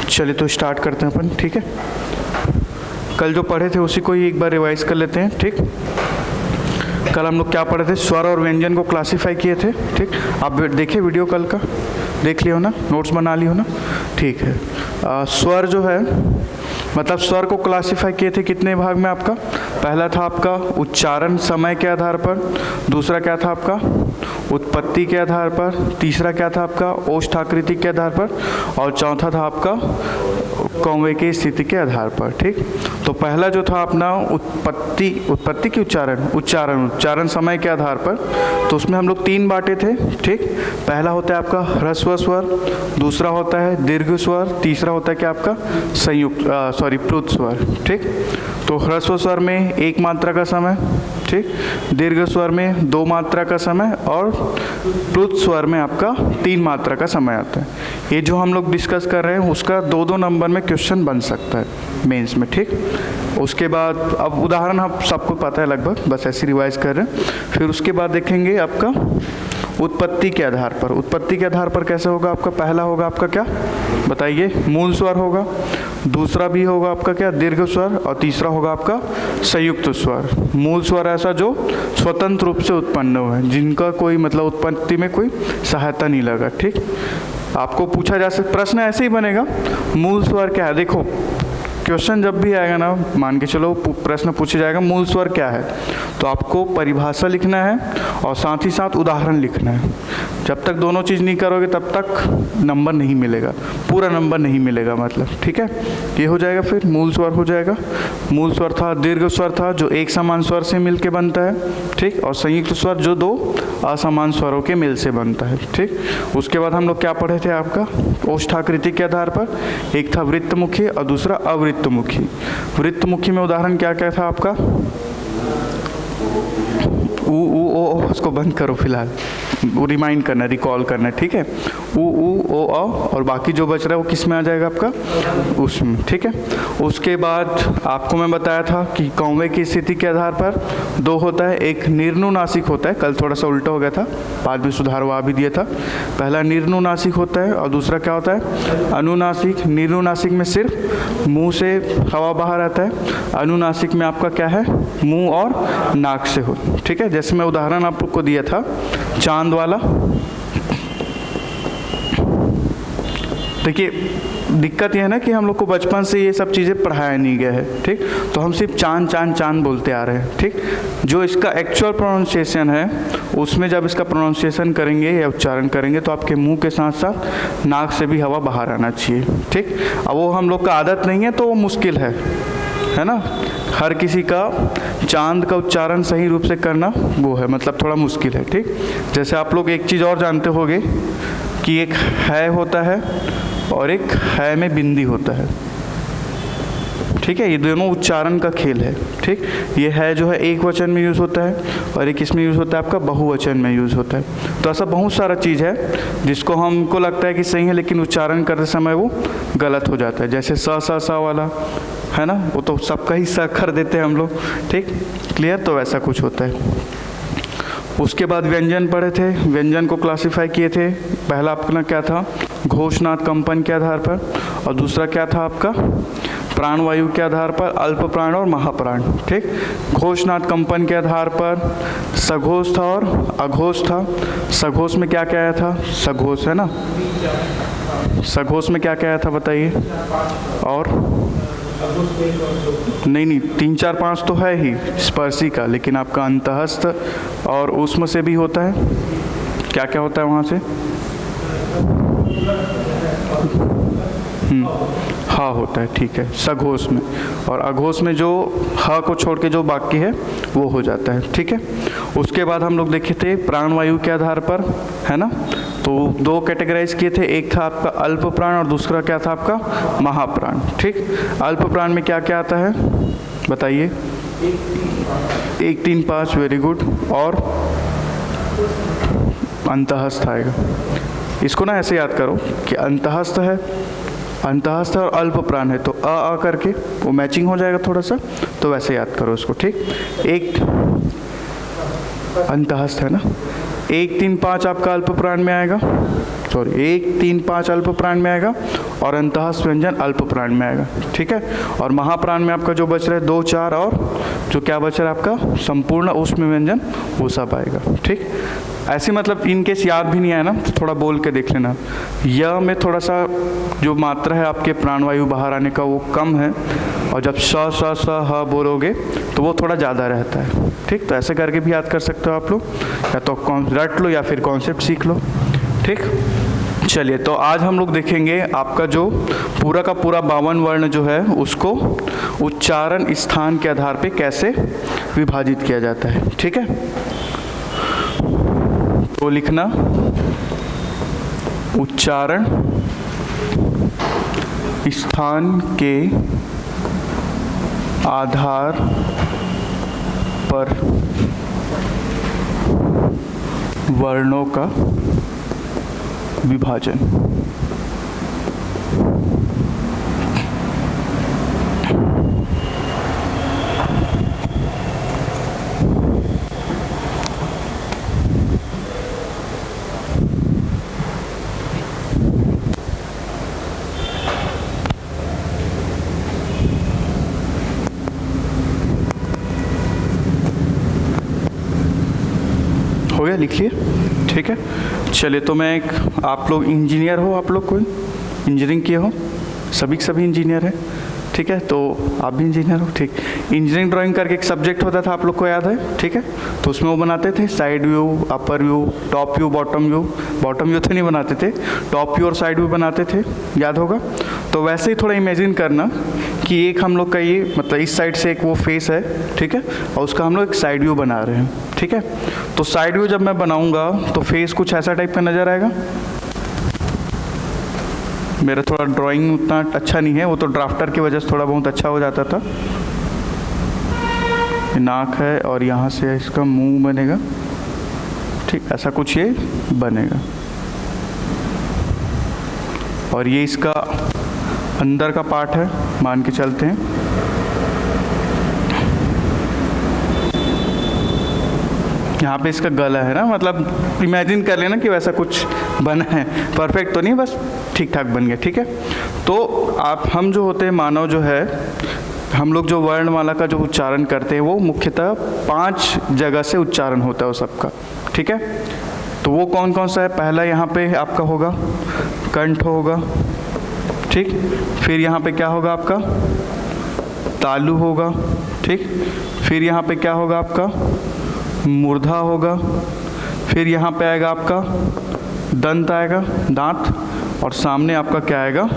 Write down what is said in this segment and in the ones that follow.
चलिए तो स्टार्ट करते हैं अपन, ठीक है। कल जो पढ़े थे उसी को ही एक बार रिवाइज कर लेते हैं, ठीक। कल हम लोग क्या पढ़े थे, स्वर और व्यंजन को क्लासिफाई किए थे, ठीक। आप देखिए वीडियो कल का, देख लियो ना, नोट्स बना लियो ना, ठीक है। स्वर जो है मतलब स्वर को क्लासिफाई किए थे कितने भाग में आपका, पहला था आपका उच्चारण समय के आधार पर, दूसरा क्या था आपका उत्पत्ति के आधार पर, तीसरा क्या था आपका ओष्ठाकृति के आधार पर, और चौथा था आपका कौवे की स्थिति के आधार पर, ठीक। तो पहला जो था अपना उत्पत्ति की उच्चारण समय के आधार पर, तो उसमें हम लोग 3 बांटे थे, ठीक। पहला होता है आपका ह्रस्व स्वर, दूसरा होता है दीर्घ स्वर, तीसरा होता है क्या आपका प्लुत स्वर, ठीक। तो ह्रस्व स्वर में 1 मात्रा का समय, ठीक, दीर्घ स्वर में 2 मात्रा का समय, और प्लुत स्वर में आपका 3 मात्रा का समय आता है। ये जो हम लोग डिस्कस कर रहे हैं उसका 2-2 नंबर में क्वेश्चन बन सकता है मेंस में, ठीक। उसके बाद अब उदाहरण आप सबको पता है लगभग, बस ऐसे रिवाइज कर रहे हैं। फिर उसके बाद देखेंगे आपका उत्पत्ति के आधार पर। उत्पत्ति के आधार पर कैसे होगा आपका, पहला होगा आपका क्या बताइए, मूल स्वर होगा, दूसरा भी होगा आपका क्या दीर्घ स्वर, और तीसरा होगा आपका संयुक्त स्वर। मूल स्वर ऐसा जो स्वतंत्र रूप से उत्पन्न हुआ है, जिनका कोई मतलब उत्पत्ति में कोई सहायता नहीं लगा, ठीक। आपको पूछा जा सकता, प्रश्न ऐसे ही बनेगा, मूल स्वर क्या है। देखो क्वेश्चन जब भी आएगा ना, मान के चलो प्रश्न पूछा जाएगा मूल स्वर क्या है, तो आपको परिभाषा लिखना है और साथ ही साथ उदाहरण लिखना है। जब तक दोनों चीज़ नहीं करोगे तब तक नंबर नहीं मिलेगा, पूरा नंबर नहीं मिलेगा मतलब, ठीक है। ये हो जाएगा, फिर मूल स्वर हो जाएगा। मूल स्वर था दीर्घ स्वर था जो एक समान स्वर से मिल के बनता है, ठीक, और संयुक्त स्वर जो 2 असमान स्वरों के मिल से बनता है, ठीक। उसके बाद हम लोग क्या पढ़े थे आपका ओष्ठाकृति के आधार पर, एक था वृत्तमुखी और दूसरा अवृत्तमुखी। वृत्तमुखी में उदाहरण क्या क्या था आपका, ओ उसको बंद करो फिलहाल, वो रिमाइंड करना, रिकॉल करना, ठीक है। ओ और बाकी जो बच रहा है वो किस में आ जाएगा आपका उसमें, ठीक है। उसके बाद आपको मैं बताया था कि कौवे की स्थिति के आधार पर 2 होता है, एक निर्नुनासिक होता है, कल थोड़ा सा उल्टा हो गया था, बाद में सुधार वहाँ भी दिया था। पहला निर्नुनासिक होता है और दूसरा क्या होता है अनुनासिक। निर्नुनासिक में सिर्फ मुँह से हवा बाहर आता है, अनुनासिक में आपका क्या है मुँह और नाक से हो, ठीक है। जैसे मैं उदाहरण आप लोग को दिया था चांद वाला, देखिए दिक्कत यह है ना कि हम लोग को बचपन से ये सब चीज़ें पढ़ाया नहीं गया है, ठीक। तो हम सिर्फ चांद चांद चांद बोलते आ रहे हैं, ठीक। जो इसका एक्चुअल प्रोनाउंसिएशन है उसमें जब इसका प्रोनाउंसिएशन करेंगे या उच्चारण करेंगे तो आपके मुंह के साथ साथ नाक से भी हवा बाहर आना चाहिए, ठीक। अब वो हम लोग का आदत नहीं है तो वो मुश्किल है ना। हर किसी का चांद का उच्चारण सही रूप से करना वो है मतलब थोड़ा मुश्किल है, ठीक। जैसे आप लोग एक चीज़ और जानते होंगे कि एक है होता है और एक है में बिंदी होता है, ठीक है। ये दोनों उच्चारण का खेल है, ठीक। ये है जो है एक वचन में यूज़ होता है और एक इसमें यूज़ होता है आपका बहुवचन में यूज़ होता है। तो ऐसा बहुत सारा चीज़ है जिसको हमको लगता है कि सही है लेकिन उच्चारण करते समय वो गलत हो जाता है। जैसे सा वाला है ना, वो तो सबका ही सा कर देते हैं हम लोग, ठीक, क्लियर। तो वैसा कुछ होता है। उसके बाद व्यंजन पढ़े थे, व्यंजन को क्लासिफाई किए थे। पहला अपना क्या था घोषनाद कंपन के आधार पर, और दूसरा क्या था आपका प्राणवायु के आधार पर अल्प प्राण और महाप्राण, ठीक। घोषनाद कंपन के आधार पर सघोष था और अघोष था। सघोष में क्या क्या आया था, सघोष है ना, सघोष में क्या क्या आया था बताइए। और नहीं 3 4 5 तो है ही स्पर्शी का, लेकिन आपका अंतहस्थ और ऊष्म से भी होता है। क्या क्या होता है वहाँ से, हा होता है, ठीक है, सघोष में। और अघोष में जो ह को छोड़ के जो बाकी है वो हो जाता है, ठीक है। उसके बाद हम लोग देखे थे प्राणवायु के आधार पर, है ना। तो 2 कैटेगराइज किए थे, एक था आपका अल्प प्राण और दूसरा क्या था आपका महाप्राण, ठीक। अल्प प्राण में क्या क्या आता है बताइए, 1 3 5, वेरी गुड। और अंतहस्थ आएगा। इसको ना ऐसे याद करो कि अंतहस्थ है और अल्प प्राण है, तो अ करके वो मैचिंग हो जाएगा थोड़ा सा, तो वैसे याद करो उसको, ठीक। एक अंतहस्थ है ना, 1 3 5 आपका अल्प प्राण में आएगा, सॉरी 1 3 5 अल्प प्राण में आएगा और अंतःस्थ व्यंजन अल्प प्राण में आएगा, ठीक है। और महाप्राण में आपका जो बच रहा है 2, 4 और जो क्या बच रहा है आपका संपूर्ण ऊष्म व्यंजन, वो सब आएगा, ठीक। ऐसे मतलब इन केस याद भी नहीं आया ना तो थोड़ा बोल के देख लेना। य में थोड़ा सा जो मात्रा है आपके प्राणवायु बाहर आने का वो कम है, और जब स स स ह बोलोगे तो वो थोड़ा ज़्यादा रहता है, ठीक। तो ऐसे करके भी याद कर सकते हो आप लोग, या तो रट लो या फिर कॉन्सेप्ट सीख लो, ठीक। चलिए, तो आज हम लोग देखेंगे आपका जो पूरा का पूरा 52 वर्ण जो है उसको उच्चारण स्थान के आधार पे कैसे विभाजित किया जाता है, ठीक है। तो लिखना उच्चारण स्थान के आधार पर वर्णों का विभाजन। हो गया, लिख लिए, ठीक है। चलिए, तो मैं एक, आप लोग इंजीनियर हो, आप लोग कोई इंजीनियरिंग किए हो, सभी के सभी इंजीनियर हैं, ठीक है। तो आप भी इंजीनियर हो, ठीक। इंजीनियरिंग ड्राइंग करके एक सब्जेक्ट होता था, आप लोग को याद है, ठीक है। तो उसमें वो बनाते थे side view, upper view, top view, bottom view. Bottom view तो नहीं बनाते थे, टॉप व्यू और साइड व्यू बनाते थे, याद होगा। तो वैसे ही थोड़ा इमेजिन करना कि एक हम लोग का ये मतलब इस साइड से एक वो फेस है, ठीक है, और उसका हम लोग एक साइड व्यू बना रहे हैं, ठीक है। तो साइड व्यू जब मैं बनाऊंगा तो फेस कुछ ऐसा टाइप का नज़र आएगा। मेरा थोड़ा ड्राइंग उतना अच्छा नहीं है, वो तो ड्राफ्टर की वजह से थोड़ा बहुत अच्छा हो जाता था। नाक है और यहाँ से इसका मुंह बनेगा, ठीक, ऐसा कुछ ये बनेगा। और ये इसका अंदर का पार्ट है, मान के चलते हैं। यहाँ पे इसका गला है ना, मतलब इमेजिन कर लेना कि वैसा कुछ बना है। परफेक्ट तो नहीं, बस ठीक ठाक बन गया, ठीक है। तो आप हम जो होते हैं मानव जो है, हम लोग जो वर्णमाला का जो उच्चारण करते हैं वो मुख्यतः 5 जगह से उच्चारण होता है वो सबका, ठीक है। तो वो कौन कौन सा है? पहला यहाँ पे आपका होगा कंठ होगा, ठीक। फिर यहाँ पे क्या होगा आपका? तालु होगा, ठीक। फिर यहाँ पे क्या होगा आपका? मूर्धा होगा। फिर यहाँ पे आएगा आपका दंत आएगा, दांत, और सामने आपका क्या आएगा?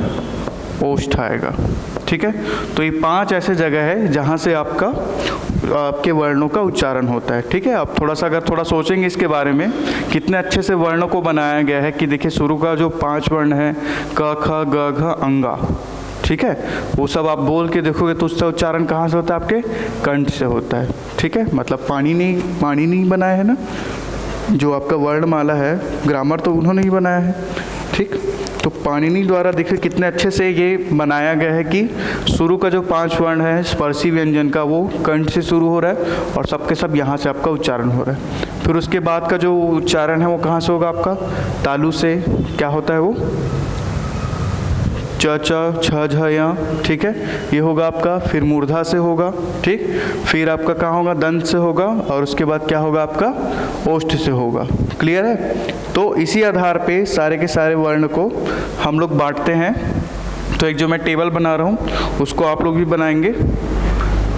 ओष्ठ आएगा, ठीक है। तो ये 5 ऐसे जगह है जहाँ से आपके वर्णों का उच्चारण होता है, ठीक है। अब थोड़ा सा अगर थोड़ा सोचेंगे इसके बारे में, कितने अच्छे से वर्णों को बनाया गया है कि देखिए शुरू का जो 5 वर्ण है क ख ग घ अंगा, ठीक है, वो सब आप बोल के देखोगे तो उसका उच्चारण कहाँ से होता है? आपके कंठ से होता है, ठीक है। मतलब पाणिनि बनाया है ना, जो आपका वर्णमाला है, ग्रामर तो उन्होंने ही बनाया है, ठीक। तो पाणिनि द्वारा देखिए कितने अच्छे से ये बनाया गया है कि शुरू का जो 5 वर्ण है स्पर्शी व्यंजन का वो कंठ से शुरू हो रहा है और सबके सब यहाँ से आपका उच्चारण हो रहा है। फिर उसके बाद का जो उच्चारण है वो कहाँ से होगा? आपका तालु से क्या होता है? वो च च छ झ य, ठीक है, ये होगा आपका। फिर मूर्धा से होगा, ठीक। फिर आपका कहाँ होगा? दंत से होगा, और उसके बाद क्या होगा आपका? ओष्ठ से होगा। क्लियर है? तो इसी आधार पे सारे के सारे वर्ण को हम लोग बांटते हैं। तो एक जो मैं टेबल बना रहा हूँ उसको आप लोग भी बनाएंगे,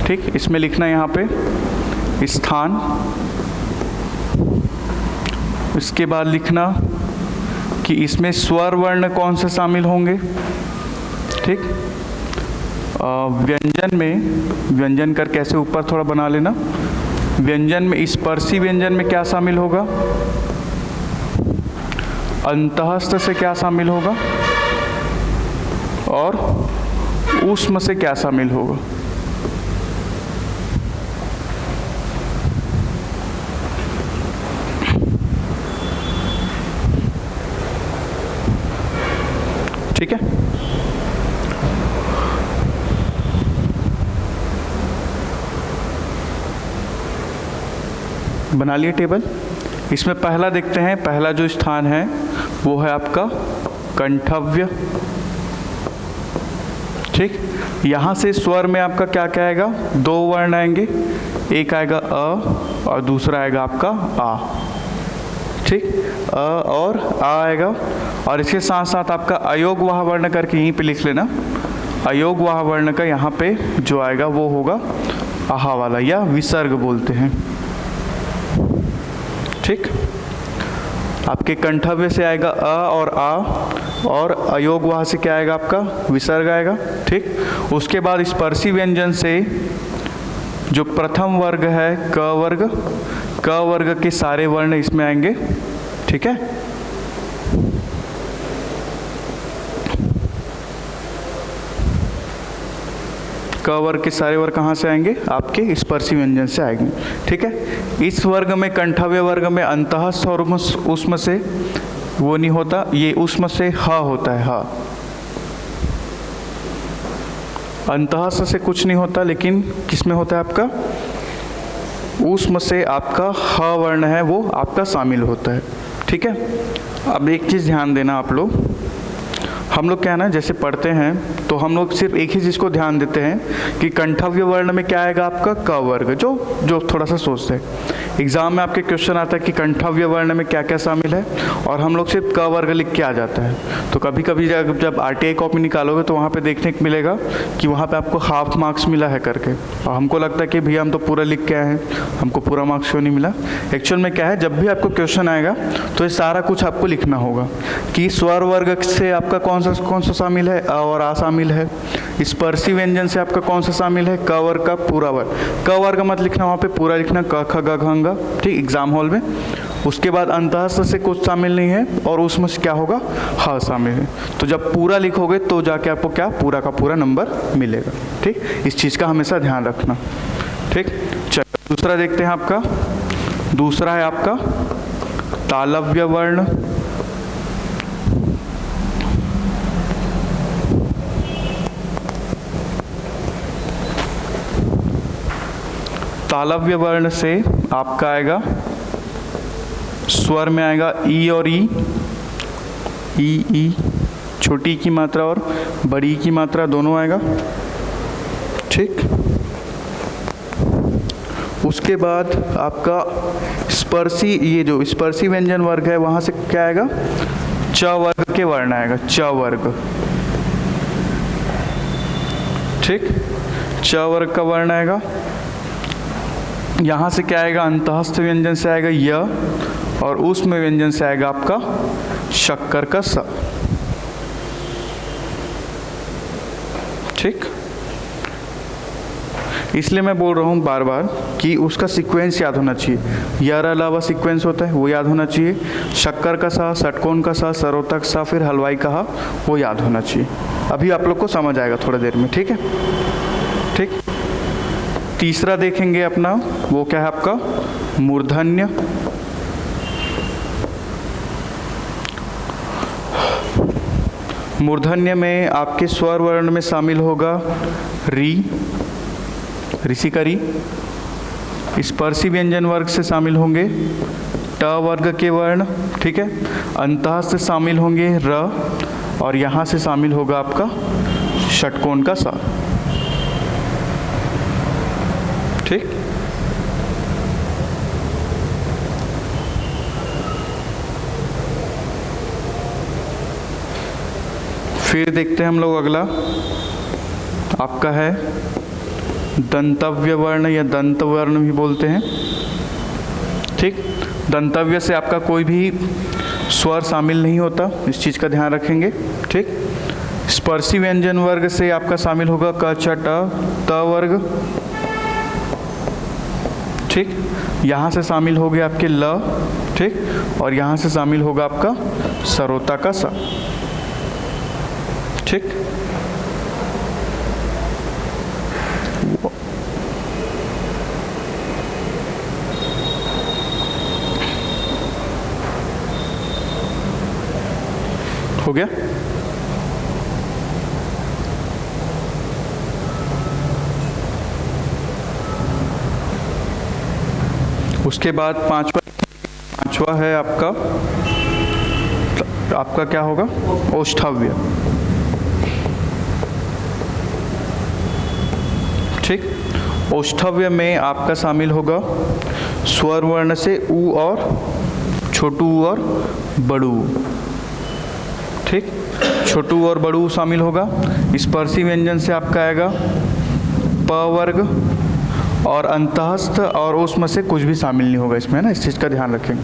ठीक। इसमें लिखना यहाँ पे स्थान, इसके बाद लिखना कि इसमें स्वर वर्ण कौन से शामिल होंगे, ठीक। व्यंजन में, व्यंजन कर कैसे ऊपर थोड़ा बना लेना। व्यंजन में स्पर्शी व्यंजन में क्या शामिल होगा? अंतःस्थ से क्या शामिल होगा? और ऊष्म से क्या शामिल होगा? ठीक है। बना लिए टेबल। इसमें पहला देखते हैं, पहला जो स्थान है वो है आपका कंठव्य, ठीक। यहाँ से स्वर में आपका क्या क्या आएगा, दो वर्ण आएंगे, एक आएगा अ और दूसरा आएगा आपका आ। ठीक, अ और आ आएगा। और इसके साथ साथ आपका अयोग वाह वर्ण करके यहीं पे लिख लेना, अयोग वाह वर्ण का यहाँ पे जो आएगा वो होगा आहा वाला या विसर्ग बोलते हैं। ठीक, आपके कंठव्य से आएगा अ और आ, और अयोग वाह से क्या आएगा आपका विसर्ग आएगा। ठीक, उसके बाद स्पर्शी व्यंजन से जो प्रथम वर्ग है क वर्ग के सारे वर्ण इसमें आएंगे। ठीक है, क वर्ग के सारे वर्ग कहाँ से आएंगे, आपके स्पर्शी व्यंजन से आएंगे। ठीक है, इस वर्ग में कंठव्य वर्ग में अंतः और उष्म से वो नहीं होता, ये उष्म से ह होता है, ह। अंतः से कुछ नहीं होता, लेकिन किस में होता है आपका उष्म से आपका ह वर्ण है वो आपका शामिल होता है। ठीक है, अब एक चीज़ ध्यान देना आप लोग, हम लोग क्या है ना जैसे पढ़ते हैं तो हम लोग सिर्फ एक ही चीज़ को ध्यान देते हैं कि कंठव्य वर्ण में क्या आएगा आपका क वर्ग, जो थोड़ा सा सोचते हैं। एग्जाम में आपके क्वेश्चन आता है कि कंठव्य वर्ण में क्या क्या शामिल है, और हम लोग सिर्फ क वर्ग लिख के आ जाता है। तो कभी कभी जब आरटीआई कॉपी निकालोगे तो वहाँ पे देखने को मिलेगा कि वहाँ पे आपको हाफ मार्क्स मिला है करके, और हमको लगता है कि भैया हम तो पूरा लिख के आए हैं, हमको पूरा मार्क्स क्यों नहीं मिला। एक्चुअल में क्या है, जब भी आपको क्वेश्चन आएगा तो ये सारा कुछ आपको लिखना होगा कि स्वर वर्ग से आपका कौन सा शामिल है, अ और आ शामिल है। स्पर्शी व्यंजन से आपका कौन सा शामिल है, क वर्ग का पूरा वर्ग। क वर्ग मत लिखना, वहाँ पे पूरा लिखना, क ख ग घ ङ, ठीक, एग्जाम हॉल में। उसके बाद अंतः से कुछ शामिल नहीं है, और उसमें से क्या होगा ह शामिल है। तो जब पूरा लिखोगे तो जाके आपको क्या पूरा का पूरा नंबर मिलेगा। ठीक, इस चीज़ का हमेशा ध्यान रखना। ठीक, चलो दूसरा देखते हैं आपका, दूसरा है आपका तालव्य वर्ण। तालव्य वर्ण से आपका आएगा स्वर में आएगा ई और ई, ई छोटी की मात्रा और बड़ी की मात्रा दोनों आएगा। ठीक, उसके बाद आपका स्पर्शी, ये जो स्पर्शी व्यंजन वर्ग है वहाँ से क्या आएगा च वर्ग के वर्ण आएगा, च वर्ग। ठीक, च वर्ग का वर्ण आएगा। यहाँ से क्या आएगा अंतःस्थ व्यंजन से आएगा य, और उष्म व्यंजन से आएगा आपका शक्कर का स। ठीक, इसलिए मैं बोल रहा हूँ बार बार कि उसका सीक्वेंस याद होना चाहिए। यार अलावा सीक्वेंस होता है वो याद होना चाहिए, शक्कर का सा, षटकोण का सा, सरोतक सा, फिर हलवाई का हा, वो याद होना चाहिए। अभी आप लोग को समझ आएगा थोड़ी देर में। ठीक है, ठीक। तीसरा देखेंगे अपना, वो क्या है आपका मूर्धन्य। मूर्धन्य में आपके स्वर वर्ण में शामिल होगा री, ऋषि का री। स्पर्शी व्यंजन वर्ग से शामिल होंगे ट वर्ग के वर्ण। ठीक है, अंतः से शामिल होंगे र, और यहाँ से शामिल होगा आपका षटकोण का सा। ठीक, फिर देखते हैं हम लोग अगला, आपका है दंतव्य वर्ण या दंत वर्ण भी बोलते हैं। ठीक, दंतव्य से आपका कोई भी स्वर शामिल नहीं होता, इस चीज़ का ध्यान रखेंगे। ठीक, स्पर्शी व्यंजन वर्ग से आपका शामिल होगा क छ ट, त वर्ग। ठीक, यहाँ से शामिल हो गया आपके ल। ठीक, और यहाँ से शामिल होगा आपका सरोता का सा। ठीक, हो गया। उसके बाद पांचवा है आपका क्या होगा ओष्ठव्य। ठीक। औष्ठव्य में आपका शामिल होगा स्वर वर्ण से ऊ और छोटू ऊ और बड़ू ऊ, ठीक। छोटू ऊ और बड़ू ऊ शामिल होगा। स्पर्शी व्यंजन से आपका आएगा प वर्ग और अंतःस्थ और उसमें से कुछ भी शामिल नहीं होगा इसमें, है ना, इस चीज़ का ध्यान रखेंगे।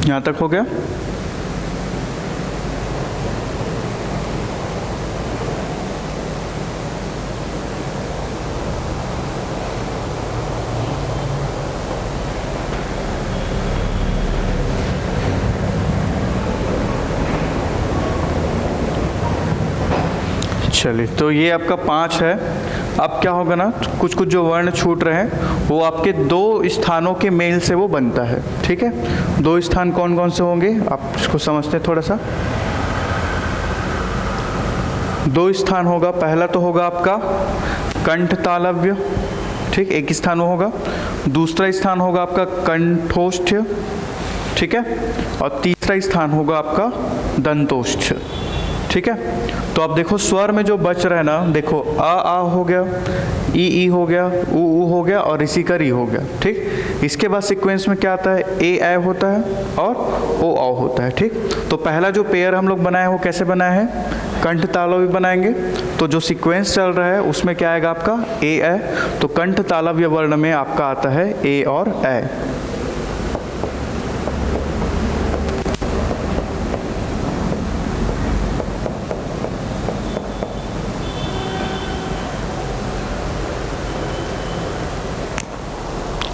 यहाँ तक हो गया। चलिए, तो ये आपका 5 है। अब क्या होगा ना, कुछ कुछ जो वर्ण छूट रहे हैं वो आपके 2 स्थानों के मेल से वो बनता है, ठीक है। 2 स्थान कौन कौन से होंगे आप इसको समझते हैं थोड़ा सा। 2 स्थान होगा, पहला तो होगा आपका कंठ तालव्य, ठीक, एक स्थान होगा। दूसरा स्थान होगा आपका कंठोष्ठ, ठीक है, और तीसरा स्थान होगा आपका दंतोष्ठ, ठीक है। तो आप देखो स्वर में जो बच रहा है ना, देखो आ हो गया, ई हो गया, ऊ हो गया और ऋषि का री हो गया, ठीक। इसके बाद सीक्वेंस में क्या आता है, ए होता है और ओ होता है, ठीक। तो पहला जो पेयर हम लोग बनाए वो कैसे बनाए हैं, कंठ तालव्य बनाएंगे। तो जो सीक्वेंस चल रहा है उसमें क्या आएगा आपका ए, तो कंठ तालव्य वर्ण में आपका आता है ए और ए।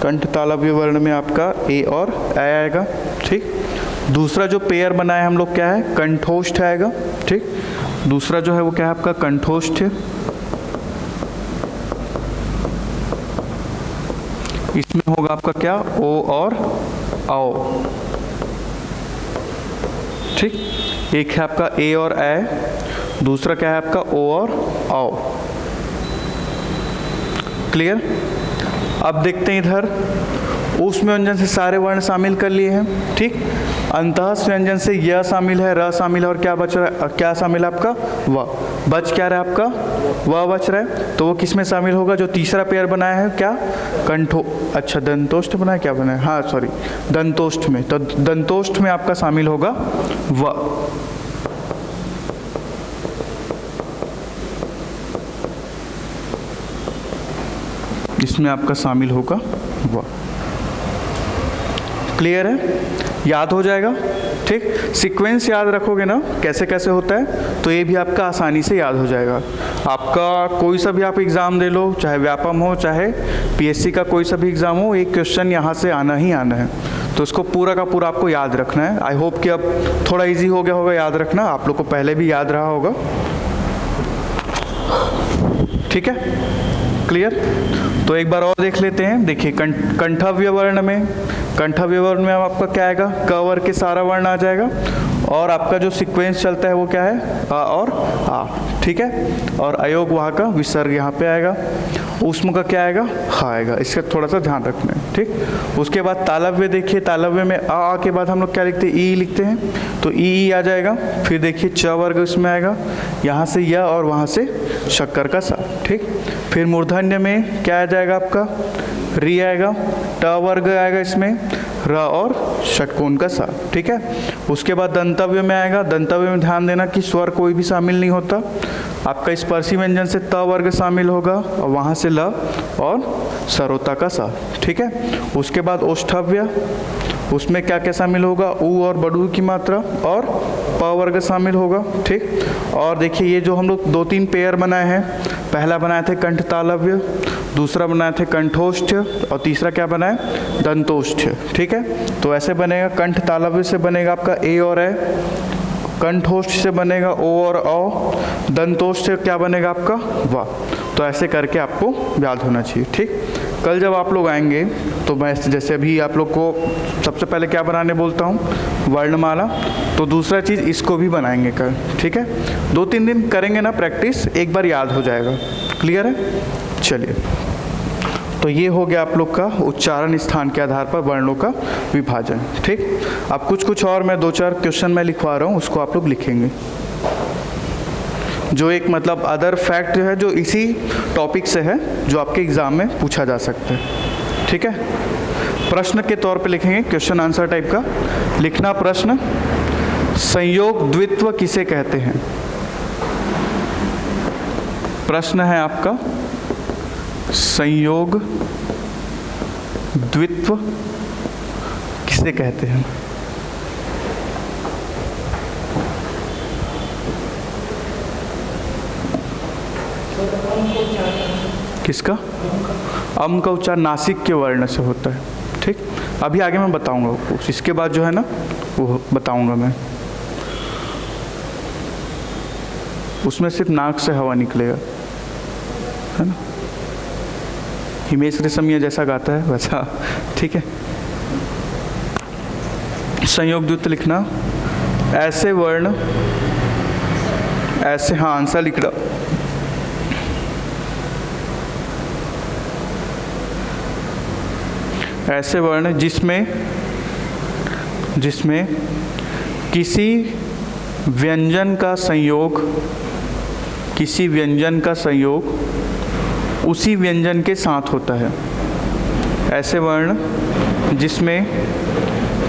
कंठ तालव्य वर्ण में आपका ए और ए आएगा, ठीक। दूसरा जो पेयर बनाए हम लोग क्या है, कंठोष्ठ आएगा, ठीक। दूसरा जो है वो क्या है आपका कंठोष्ठ। इसमें होगा आपका क्या, ओ और आओ, ठीक। एक है आपका ए और ए, दूसरा क्या है आपका ओ और आओ। क्लियर। अब देखते हैं इधर, ऊष्म व्यंजन से सारे वर्ण शामिल कर लिए हैं, ठीक। अंतःस्थ व्यंजन से य शामिल है, र शामिल है और क्या बच रहा है, क्या शामिल है आपका व। बच क्या रहा है आपका व बच रहा है, तो वो किस में शामिल होगा, जो तीसरा पेयर बनाया है क्या, कंठो, अच्छा दंतोष्ठ बनाया, क्या बनाया, हाँ सॉरी दंतोष्ठ में। तो दंतोष्ठ में आपका शामिल होगा व। इसमें आपका शामिल होगा व। क्लियर है, याद हो जाएगा, ठीक। सीक्वेंस याद रखोगे ना कैसे कैसे होता है, तो ये भी आपका आसानी से याद हो जाएगा। आपका कोई सा भी आप एग्ज़ाम दे लो, चाहे व्यापम हो चाहे पीएससी का कोई सा भी एग्ज़ाम हो, एक क्वेश्चन यहाँ से आना ही आना है, तो इसको पूरा का पूरा आपको याद रखना है। आई होप कि अब थोड़ा ईजी हो गया होगा याद रखना, आप लोग को पहले भी याद रहा होगा, ठीक है। क्लियर। तो एक बार और देख लेते हैं। देखिए कंठव्य वर्ण में, कंठव्य वर्ण में आपका क्या आएगा, क वर्ग के सारा वर्ण आ जाएगा और आपका जो सीक्वेंस चलता है वो क्या है, अ और आ, ठीक है। और अयोग वहाँ का विसर्ग यहाँ पे आएगा। ऊष्म का क्या आएगा, ह आएगा, इसका थोड़ा सा ध्यान रखना है, ठीक। उसके बाद तालव्य, देखिए तालव्य में आ के बाद हम लोग क्या लिखते हैं, ई लिखते हैं, तो ई आ जाएगा। फिर देखिए च वर्ग इसमें आएगा, यहाँ से य और वहाँ से शक्कर का सा, ठीक। फिर मूर्धन्य में क्या आ जाएगा आपका, री आएगा, ट वर्ग आएगा इसमें, र और षटकोण का सा, ठीक है। उसके बाद दंतव्य में आएगा। दंतव्य में ध्यान देना कि स्वर कोई भी शामिल नहीं होता। आपका स्पर्शी व्यंजन से त वर्ग शामिल होगा और वहाँ से ल और सरोता का सा, ठीक है। उसके बाद औष्ठव्य, उसमें क्या क्या शामिल होगा, ऊ और बड़ू की मात्रा और प वर्ग शामिल होगा, ठीक। और देखिए ये जो हम लोग 2-3 पेयर बनाए हैं, पहला बनाए थे कंठ तालव्य, दूसरा बनाए थे कंठोष्ठ और तीसरा क्या बनाए, दंतोष्ठ, ठीक है। तो ऐसे बनेगा, कंठ तालव्य से बनेगा आपका ए और ए, कंठोष्ठ से बनेगा ओ और औ, दंतोष्ठ से क्या बनेगा आपका व। तो ऐसे करके आपको याद होना चाहिए, ठीक। कल जब आप लोग आएंगे तो मैं जैसे अभी आप लोग को सबसे पहले क्या बनाने बोलता हूँ, वर्णमाला, तो दूसरा चीज़ इसको भी बनाएंगे कल, ठीक है। 2-3 दिन करेंगे ना प्रैक्टिस, एक बार याद हो जाएगा। क्लियर है। चलिए, तो ये हो गया आप लोग का उच्चारण स्थान के आधार पर वर्णों का विभाजन। ठीक, अब कुछ और मैं 2-4 क्वेश्चन मैं लिखवा रहा हूँ, उसको आप लोग लिखेंगे। जो एक मतलब अदर फैक्ट जो है जो इसी टॉपिक से है, जो आपके एग्जाम में पूछा जा सकता है। ठीक है, प्रश्न के तौर पे लिखेंगे, क्वेश्चन आंसर टाइप का लिखना। प्रश्न, संयोग द्वित्व किसे कहते हैं? प्रश्न है आपका, संयोग द्वित्व किसे कहते हैं? किसका? अम का उच्चारण नासिक के वर्ण से होता है। ठीक, अभी आगे मैं बताऊंगा, इसके बाद जो है ना वो बताऊंगा मैं। उसमें सिर्फ नाक से हवा निकलेगा, है ना। हिमेश रेशमिया जैसा गाता है वैसा। ठीक है, संयोग द्वित्व लिखना, ऐसे वर्ण, ऐसे, हाँ आंसर लिख रहा, ऐसे वर्ण जिसमें किसी व्यंजन का संयोग उसी व्यंजन के साथ होता है। ऐसे वर्ण जिसमें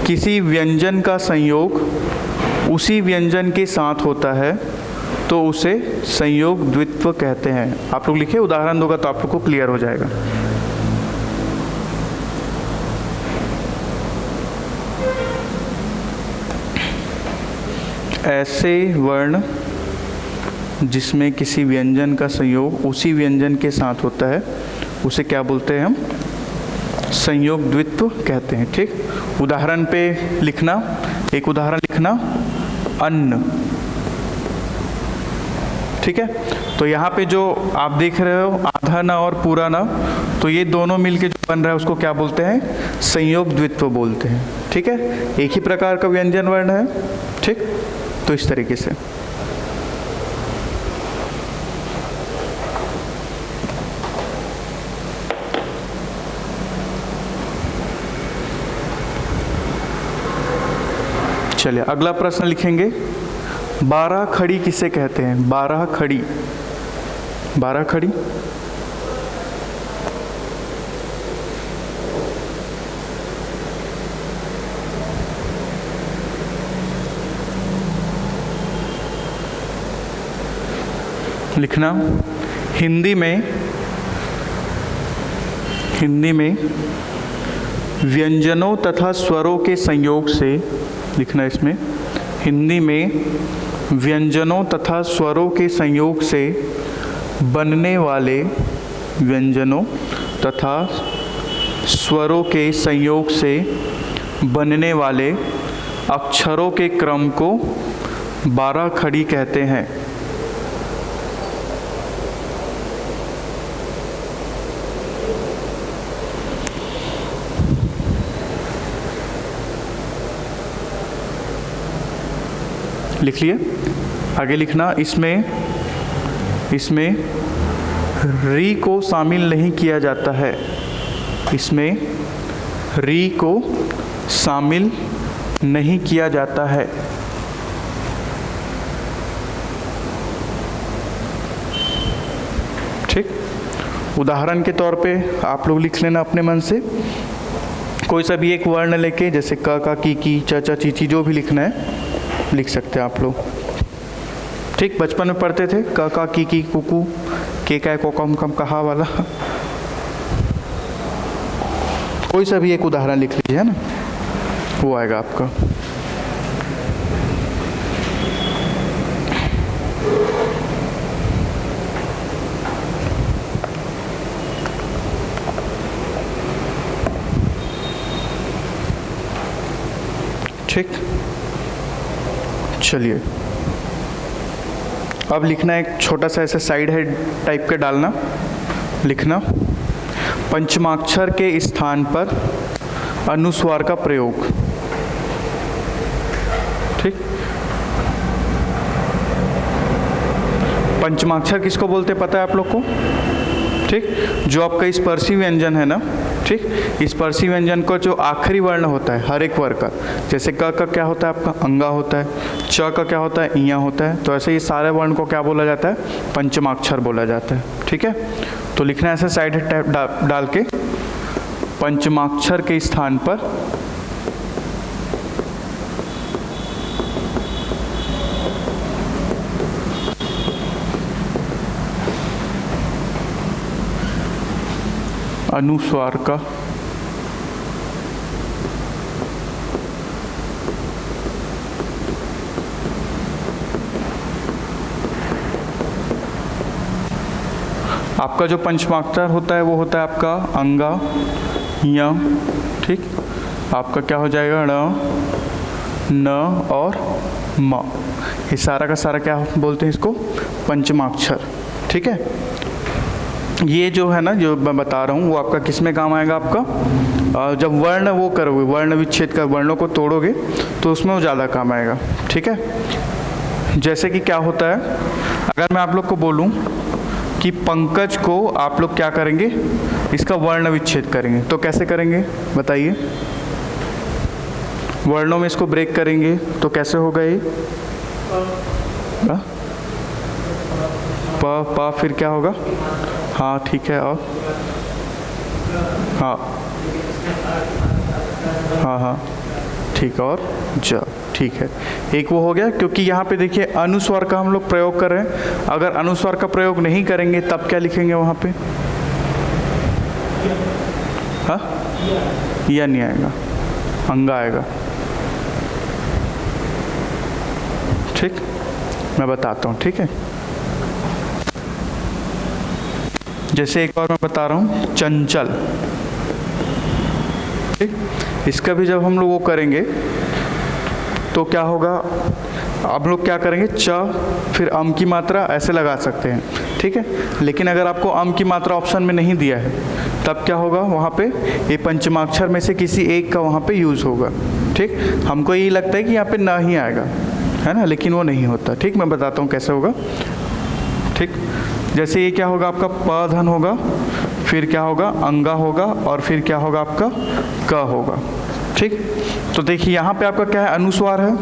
किसी व्यंजन का संयोग उसी व्यंजन के साथ होता है तो उसे संयोग द्वित्व कहते हैं। आप लोग लिखिए, उदाहरण दूंगा तो आप लोग को क्लियर हो जाएगा। ऐसे वर्ण जिसमें किसी व्यंजन का संयोग उसी व्यंजन के साथ होता है उसे क्या बोलते हैं हम? संयोग द्वित्व कहते हैं। ठीक, उदाहरण पे लिखना, एक उदाहरण लिखना, अन्न। ठीक है, तो यहाँ पे जो आप देख रहे हो आधा न और पूरा न, तो ये दोनों मिलके जो बन रहा है उसको क्या बोलते हैं? संयोग द्वित्व बोलते हैं। ठीक है, एक ही प्रकार का व्यंजन वर्ण है। ठीक, तो इस तरीके से चलिए अगला प्रश्न लिखेंगे, 12 खड़ी किसे कहते हैं? 12 खड़ी, 12 खड़ी लिखना। हिंदी में व्यंजनों तथा स्वरों के संयोग से लिखना। इसमें हिंदी में व्यंजनों तथा स्वरों के संयोग से बनने वाले, व्यंजनों तथा स्वरों के संयोग से बनने वाले अक्षरों के क्रम को 12 खड़ी कहते हैं। लिख लिए, आगे लिखना। इसमें री को शामिल नहीं किया जाता है। इसमें री को शामिल नहीं किया जाता है। ठीक, उदाहरण के तौर पे आप लोग लिख लेना अपने मन से, कोई सा भी एक वर्ण लेके, जैसे क का की च ची ची, जो भी लिखना है लिख सकते हैं आप लोग। ठीक, बचपन में पढ़ते थे क का की कुकू, के का को कम कम कहा वाला। कोई सा भी एक उदाहरण लिख लीजिए, है ना, वो आएगा आपका। ठीक, चलिए अब लिखना एक छोटा सा ऐसे साइड हेड टाइप के डालना। लिखना, पंचमाक्षर के स्थान पर अनुस्वार का प्रयोग। ठीक, पंचमाक्षर किसको बोलते पता है आप लोग को? ठीक। जो आपका स्पर्शी व्यंजन है ना, ठीक, स्पर्शी व्यंजन का जो आखिरी वर्ण होता है हर एक वर्ग का, जैसे क का क्या होता है आपका अंगा होता है, च का क्या होता है इया होता है, तो ऐसे ये सारे वर्ण को क्या बोला जाता है, पंचमाक्षर बोला जाता है। ठीक है, तो लिखना है ऐसे साइड टाइप डाल के, पंचमाक्षर के स्थान पर अनुस्वार का आपका जो पंचमाक्षर होता है वो होता है आपका अंगा, य, ठीक, आपका क्या हो जाएगा ण, न और म, ये सारा का सारा क्या बोलते हैं इसको, पंचमाक्षर। ठीक है, ये जो है ना जो मैं बता रहा हूँ वो आपका किस में काम आएगा, आपका जब वर्ण वो करोगे, वर्ण विच्छेद कर वर्णों को तोड़ोगे तो उसमें वो ज़्यादा काम आएगा। ठीक है, जैसे कि क्या होता है, अगर मैं आप लोग को बोलूँ कि पंकज को आप लोग क्या करेंगे, इसका वर्ण विच्छेद करेंगे, तो कैसे करेंगे बताइए, वर्णों में इसको ब्रेक करेंगे तो कैसे होगा ये, प फिर क्या होगा, हाँ ठीक है, और हाँ हाँ हाँ ठीक है, और ज, ठीक है, एक वो हो गया। क्योंकि यहाँ पे देखिए अनुस्वार का हम लोग प्रयोग कर रहे हैं, अगर अनुस्वार का प्रयोग नहीं करेंगे तब क्या लिखेंगे वहाँ पे, हाँ या नहीं आएगा, अंगा आएगा। ठीक, मैं बताता हूँ। ठीक है, जैसे एक बार मैं बता रहा हूँ चंचल, ठीक, इसका भी जब हम लोग वो करेंगे तो क्या होगा, आप लोग क्या करेंगे, च फिर अम की मात्रा ऐसे लगा सकते हैं। ठीक है, लेकिन अगर आपको अम की मात्रा ऑप्शन में नहीं दिया है तब क्या होगा, वहाँ पे ये पंचमाक्षर में से किसी एक का वहाँ पे यूज़ होगा। ठीक, हमको यही लगता है कि यहाँ पे ना ही आएगा, है ना, लेकिन वो नहीं होता। ठीक, मैं बताता हूँ कैसे होगा। ठीक, जैसे ये क्या होगा आपका प धन होगा, फिर क्या होगा अंगा होगा, और फिर क्या होगा आपका क होगा। ठीक, तो देखिए यहाँ पे आपका क्या है, अनुस्वार है।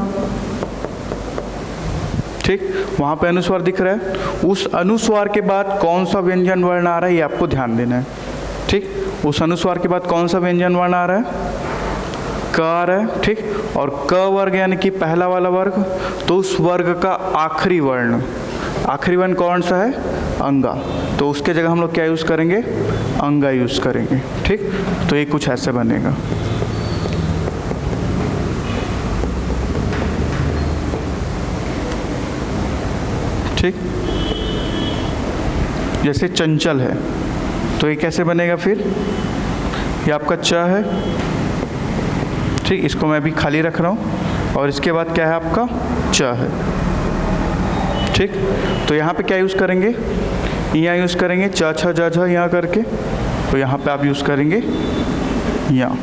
ठीक, वहाँ पे अनुस्वार दिख रहा है, उस अनुस्वार के बाद कौन सा व्यंजन वर्ण आ रहा है ये आपको ध्यान देना है। ठीक, उस अनुस्वार के बाद कौन सा व्यंजन वर्ण आ रहा है, क आ रहा है। ठीक, और क वर्ग यानी कि पहला वाला वर्ग, तो उस वर्ग का आखिरी वर्ण, आखिरी वर्ण कौन सा है, अंगा, तो उसके जगह हम लोग क्या यूज़ करेंगे, अंगा यूज़ करेंगे। ठीक, तो ये कुछ ऐसे बनेगा। ठीक, जैसे चंचल है तो ये कैसे बनेगा, फिर ये आपका च है। ठीक, इसको मैं भी खाली रख रहा हूँ, और इसके बाद क्या है आपका च है। ठीक, तो यहाँ पे क्या यूज़ करेंगे, यहाँ यूज़ करेंगे च छ ज झ यहाँ करके, तो यहाँ पे आप यूज़ करेंगे यहाँ,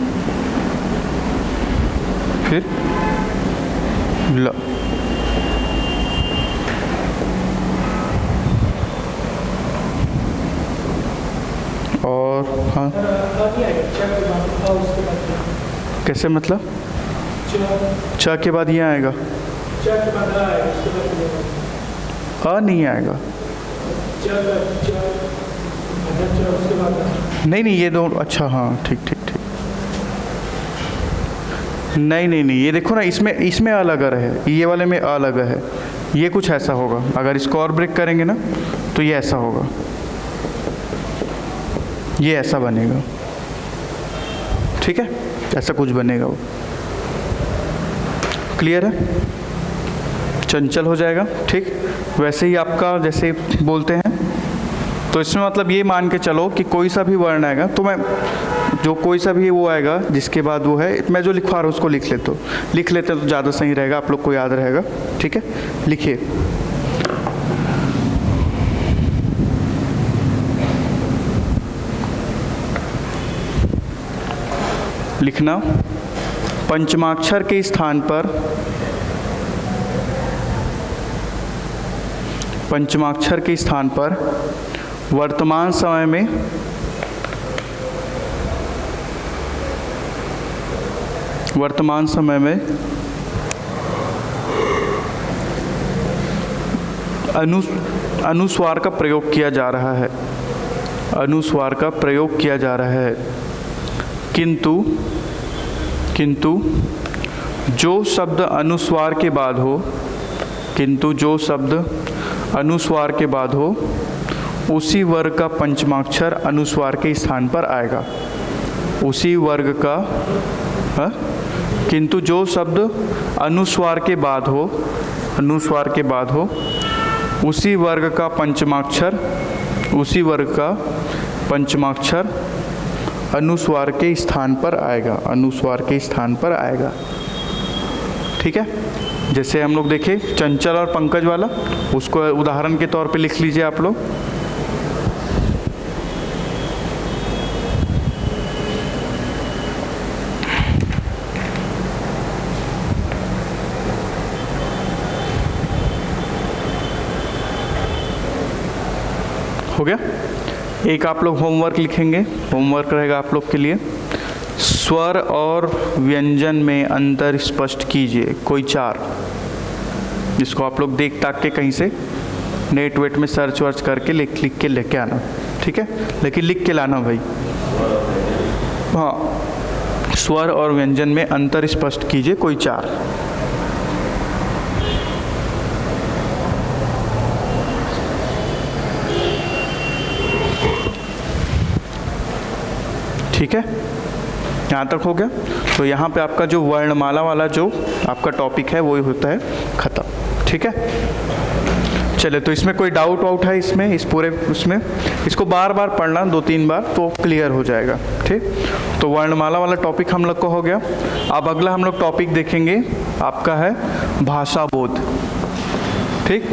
फिर ल, और हाँ कैसे, मतलब च के बाद ये आएगा, अ नहीं आएगा, नहीं नहीं ये दो, अच्छा हाँ ठीक ठीक ठीक, नहीं नहीं नहीं, ये देखो ना, इसमें अलग है, ये वाले में अलग है, ये कुछ ऐसा होगा। अगर इसको और ब्रेक करेंगे ना तो ये ऐसा होगा, ये ऐसा बनेगा। ठीक है, ऐसा कुछ बनेगा वो, क्लियर है, चंचल हो जाएगा। ठीक, वैसे ही आपका जैसे बोलते हैं, तो इसमें मतलब ये मान के चलो कि कोई सा भी वर्ण आएगा, तो मैं जो कोई सा भी वो आएगा जिसके बाद वो है, मैं जो लिखवा रहा हूँ उसको लिख लेते तो ज़्यादा सही रहेगा, आप लोग को याद रहेगा। ठीक है, लिखिए, लिखना पंचमाक्षर के स्थान पर, पंचमाक्षर के स्थान पर वर्तमान समय में अनुस्वार का प्रयोग किया जा रहा है, अनुस्वार का प्रयोग किया जा रहा है। किंतु जो शब्द अनुस्वार के बाद हो, किंतु जो शब्द अनुस्वार के बाद हो उसी वर्ग का पंचमाक्षर अनुस्वार के स्थान पर आएगा। उसी वर्ग का किंतु जो शब्द अनुस्वार के बाद हो, अनुस्वार के बाद हो उसी वर्ग का पंचमाक्षर, उसी वर्ग का पंचमाक्षर अनुस्वार के स्थान पर आएगा, अनुस्वार के स्थान पर आएगा। ठीक है, जैसे हम लोग देखें चंचल और पंकज वाला, उसको उदाहरण के तौर पे लिख लीजिए आप लोग। हो गया। एक आप लोग होमवर्क लिखेंगे, होमवर्क रहेगा आप लोग के लिए। स्वर और व्यंजन में अंतर स्पष्ट कीजिए, कोई 4, जिसको आप लोग देख ताक के कहीं से नेट वेट में सर्च वर्च करके लिख के लेके आना। ठीक है, लेकिन लिख के लाना भाई। हाँ, स्वर और व्यंजन में अंतर स्पष्ट कीजिए, कोई 4। ठीक है, यहाँ तक हो गया। तो यहाँ पे आपका जो वर्णमाला वाला जो आपका टॉपिक है वही होता है ख़त्म। ठीक है, चले तो इसमें कोई डाउट वाउट है इसमें, इस पूरे उसमें इसको बार बार पढ़ना 2-3 बार तो क्लियर हो जाएगा। ठीक, तो वर्णमाला वाला टॉपिक हम लोग को हो गया। अब अगला हम लोग टॉपिक देखेंगे आपका है भाषा बोध। ठीक,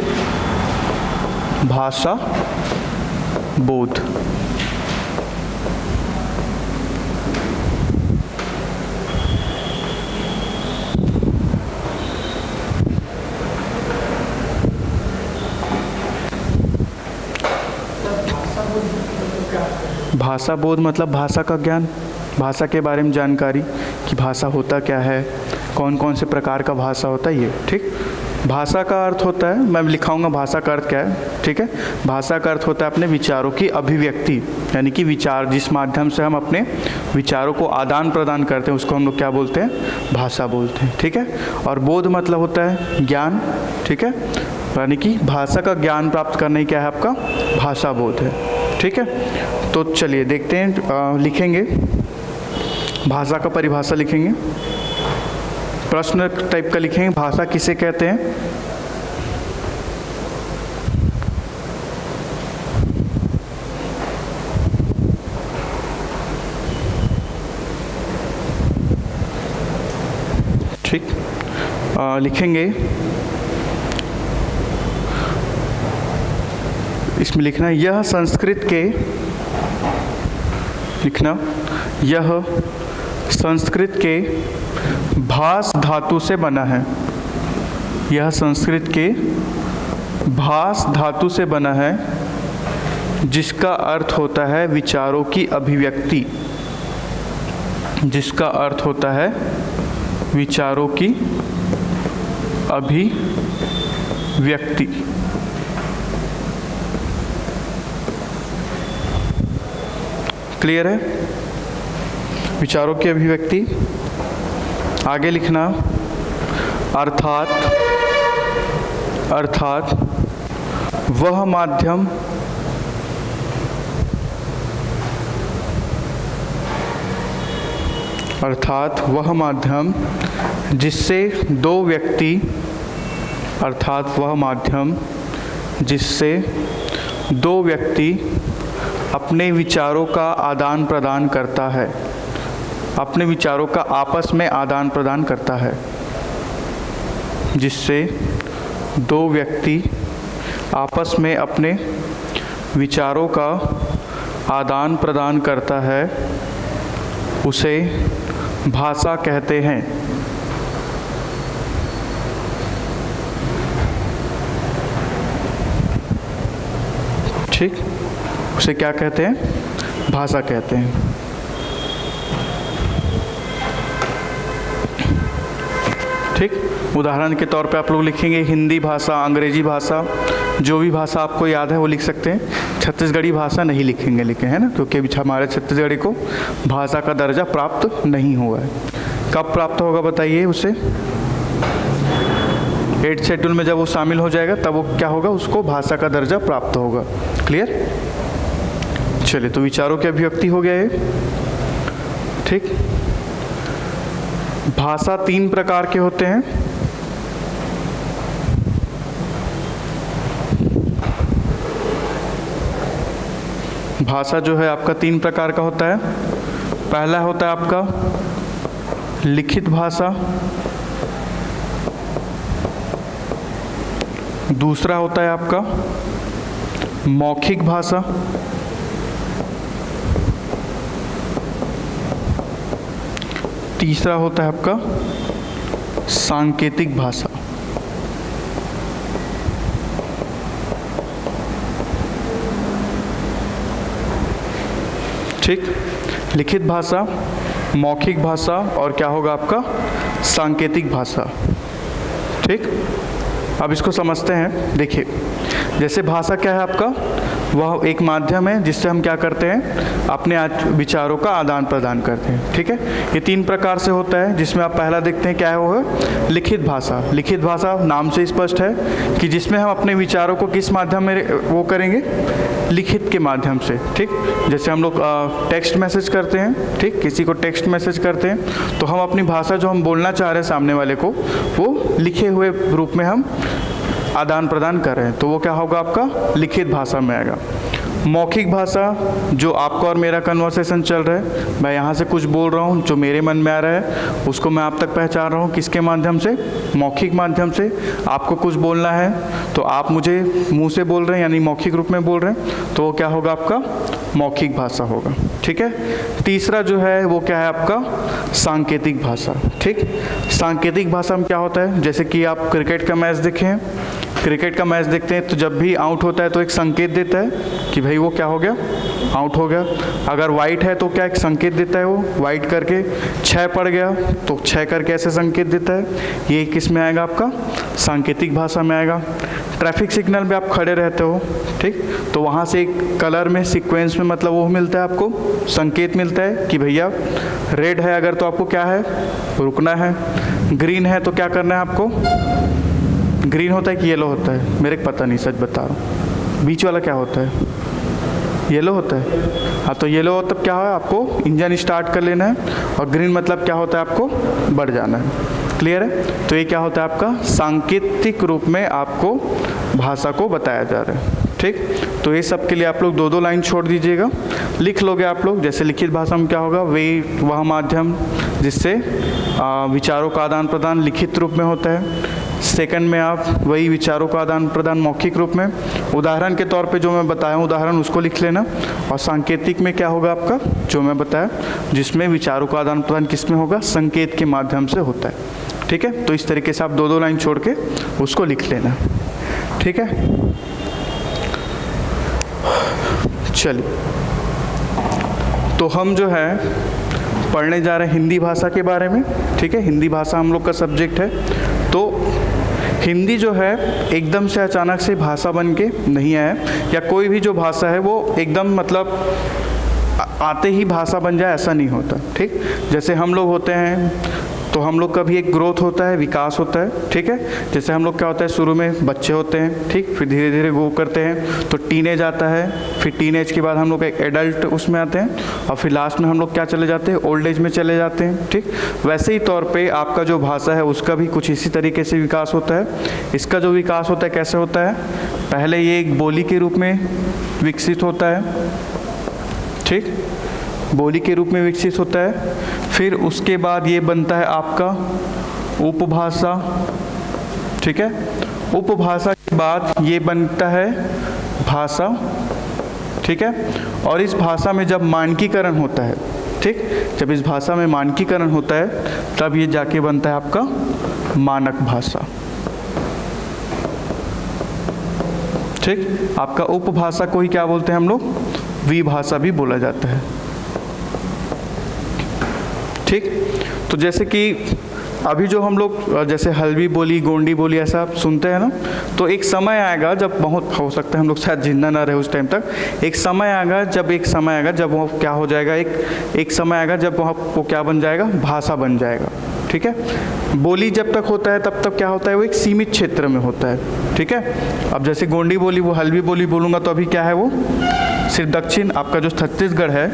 भाषा बोध। भाषा बोध मतलब भाषा का ज्ञान, भाषा के बारे में जानकारी कि भाषा होता क्या है, कौन कौन से प्रकार का भाषा होता है ये। ठीक, भाषा का अर्थ होता है, मैं लिखाऊंगा भाषा का अर्थ क्या है। ठीक है, भाषा का अर्थ होता है अपने विचारों की अभिव्यक्ति, यानी कि विचार जिस माध्यम से हम अपने विचारों को आदान प्रदान करते हैं उसको हम लोग क्या बोलते हैं, भाषा बोलते हैं। ठीक है, और बोध मतलब होता है ज्ञान। ठीक है, यानी कि भाषा का ज्ञान प्राप्त करना ही क्या है आपका भाषा बोध है। ठीक है, तो चलिए देखते हैं, लिखेंगे भाषा का परिभाषा लिखेंगे, प्रश्न टाइप का लिखेंगे। भाषा किसे कहते हैं? ठीक, लिखेंगे, इसमें लिखना यह संस्कृत के, लिखना यह संस्कृत के भास धातु से बना है। यह संस्कृत के भास धातु से बना है, जिसका अर्थ होता है विचारों की अभिव्यक्ति, जिसका अर्थ होता है विचारों की अभिव्यक्ति। क्लियर है? विचारों की अभिव्यक्ति। आगे लिखना अर्थात वह माध्यम जिससे दो व्यक्ति, अर्थात वह माध्यम जिससे दो व्यक्ति अपने विचारों का आदान प्रदान करता है, अपने विचारों का आपस में आदान प्रदान करता है, जिससे दो व्यक्ति आपस में अपने विचारों का आदान प्रदान करता है, उसे भाषा कहते हैं। ठीक, उसे क्या कहते हैं? भाषा कहते हैं। ठीक, उदाहरण के तौर पे आप लोग लिखेंगे हिंदी भाषा, अंग्रेजी भाषा, जो भी भाषा आपको याद है वो लिख सकते हैं। छत्तीसगढ़ी भाषा नहीं लिखेंगे, लिखे हैं ना, क्योंकि अभी हमारे छत्तीसगढ़ी को भाषा का दर्जा प्राप्त नहीं हुआ है। कब प्राप्त होगा बताइए उसे? 8th शेड्यूल में जब वो शामिल हो जाएगा तब वो क्या होगा, उसको भाषा का दर्जा प्राप्त होगा। क्लियर? चलिए, तो विचारों की अभिव्यक्ति हो गया ये। ठीक, भाषा 3 प्रकार के होते हैं। भाषा जो है आपका 3 प्रकार का होता है। पहला होता है आपका लिखित भाषा, दूसरा होता है आपका मौखिक भाषा, तीसरा होता है आपका सांकेतिक भाषा। ठीक, लिखित भाषा, मौखिक भाषा और क्या होगा आपका सांकेतिक भाषा। ठीक, अब इसको समझते हैं। देखिए, जैसे भाषा क्या है आपका, वह एक माध्यम है जिससे हम क्या करते हैं, अपने विचारों का आदान प्रदान करते हैं। ठीक है, ये 3 प्रकार से होता है, जिसमें आप पहला देखते हैं क्या है, वो है लिखित भाषा। लिखित भाषा नाम से स्पष्ट है कि जिसमें हम अपने विचारों को किस माध्यम में वो करेंगे, लिखित के माध्यम से। ठीक, जैसे हम लोग टेक्स्ट मैसेज करते हैं, ठीक, किसी को टेक्स्ट मैसेज करते हैं तो हम अपनी भाषा जो हम बोलना चाह रहे हैं सामने वाले को, वो लिखे हुए रूप में हम आदान प्रदान कर रहे हैं, तो वो क्या होगा आपका लिखित भाषा में आएगा। मौखिक भाषा, जो आपका और मेरा कन्वर्सेशन चल रहा है, मैं यहाँ से कुछ बोल रहा हूँ, जो मेरे मन में आ रहा है उसको मैं आप तक पहुँचा रहा हूँ, किसके माध्यम से, मौखिक माध्यम से। आपको कुछ बोलना है तो आप मुझे मुंह से बोल रहे हैं, यानी मौखिक रूप में बोल रहे हैं, तो वो क्या होगा आपका मौखिक भाषा होगा। ठीक है, तीसरा जो है वो क्या है आपका सांकेतिक भाषा। ठीक, सांकेतिक भाषा में क्या होता है, जैसे कि आप क्रिकेट का मैच देखें, क्रिकेट का मैच देखते हैं तो जब भी आउट होता है तो एक संकेत देता है कि भाई वो क्या हो गया, आउट हो गया। अगर वाइट है तो क्या एक संकेत देता है, वो वाइट करके, 6 पड़ गया तो 6 करके ऐसे संकेत देता है। ये किस में आएगा आपका सांकेतिक भाषा में आएगा। ट्रैफिक सिग्नल में आप खड़े रहते हो, ठीक, तो वहाँ से एक कलर में सीक्वेंस में मतलब वो मिलता है, आपको संकेत मिलता है कि भैया रेड है अगर तो आपको क्या है, रुकना है। ग्रीन है तो क्या करना है आपको, ग्रीन होता है कि येलो होता है, मेरे को पता नहीं, सच बता रहा हूँ। बीच वाला क्या होता है, येलो होता है। हाँ, तो येलो हो तब क्या है, आपको इंजन स्टार्ट कर लेना है, और ग्रीन मतलब क्या होता है, आपको बढ़ जाना है। क्लियर है? तो ये क्या होता है आपका सांकेतिक रूप में आपको भाषा को बताया जा रहा है। ठीक, तो ये सब के लिए आप लोग 2-2 लाइन छोड़ दीजिएगा, लिख लोगे आप लोग। जैसे लिखित भाषा में क्या होगा, वह माध्यम जिससे विचारों का आदान प्रदान लिखित रूप में होता है। सेकंड में आप वही विचारों का आदान प्रदान मौखिक रूप में, उदाहरण के तौर पे जो मैं बताया उदाहरण उसको लिख लेना। और सांकेतिक में क्या होगा आपका, जो मैं बताया, जिसमें विचारों का आदान प्रदान किस में होगा, संकेत के माध्यम से होता है। ठीक है, तो इस तरीके से आप 2-2 लाइन छोड़ के उसको लिख लेना। ठीक है, चलिए, तो हम जो है पढ़ने जा रहे हैं हिंदी भाषा के बारे में। ठीक है, हिंदी भाषा हम लोग का सब्जेक्ट है। तो हिंदी जो है एकदम से अचानक से भाषा बन के नहीं आया, या कोई भी जो भाषा है वो एकदम मतलब आते ही भाषा बन जाए, ऐसा नहीं होता। ठीक, जैसे हम लोग होते हैं तो हम लोग का भी एक ग्रोथ होता है, विकास होता है। ठीक है, जैसे हम लोग क्या होता है, शुरू में बच्चे होते हैं, ठीक, फिर धीरे धीरे वो करते हैं तो टीनेज आता है, फिर टीनेज के बाद हम लोग एक एडल्ट उसमें आते हैं, और फिर लास्ट में हम लोग क्या चले जाते हैं, ओल्ड एज में चले जाते हैं। ठीक, वैसे ही तौर पे आपका जो भाषा है उसका भी कुछ इसी तरीके से विकास होता है। इसका जो विकास होता है कैसे होता है, पहले ये एक बोली के रूप में विकसित होता है। ठीक, बोली के रूप में विकसित होता है, फिर उसके बाद ये बनता है आपका उपभाषा। ठीक है, उपभाषा के बाद ये बनता है भाषा। ठीक है, और इस भाषा में जब मानकीकरण होता है, ठीक, जब इस भाषा में मानकीकरण होता है तब ये जाके बनता है आपका मानक भाषा। ठीक, आपका उपभाषा को ही क्या बोलते हैं हम लोग, विभाषा भी बोला जाता है। ठीक, तो जैसे कि अभी जो हम लोग जैसे हल्बी बोली, गोंडी बोली ऐसा आप सुनते हैं ना, तो एक समय आएगा जब, बहुत हो सकता है हम लोग शायद जिंदा ना रहे उस टाइम तक, एक समय आएगा जब वो क्या हो जाएगा, एक समय आएगा जब वो क्या बन जाएगा, भाषा बन जाएगा। ठीक है, बोली जब तक होता है तब तक क्या होता है, वो एक सीमित क्षेत्र में होता है। ठीक है, अब जैसे गोंडी बोली, वो हल्बी बोली बोलूँगा तो अभी क्या है, वो सिर्फ दक्षिण आपका जो छत्तीसगढ़ है,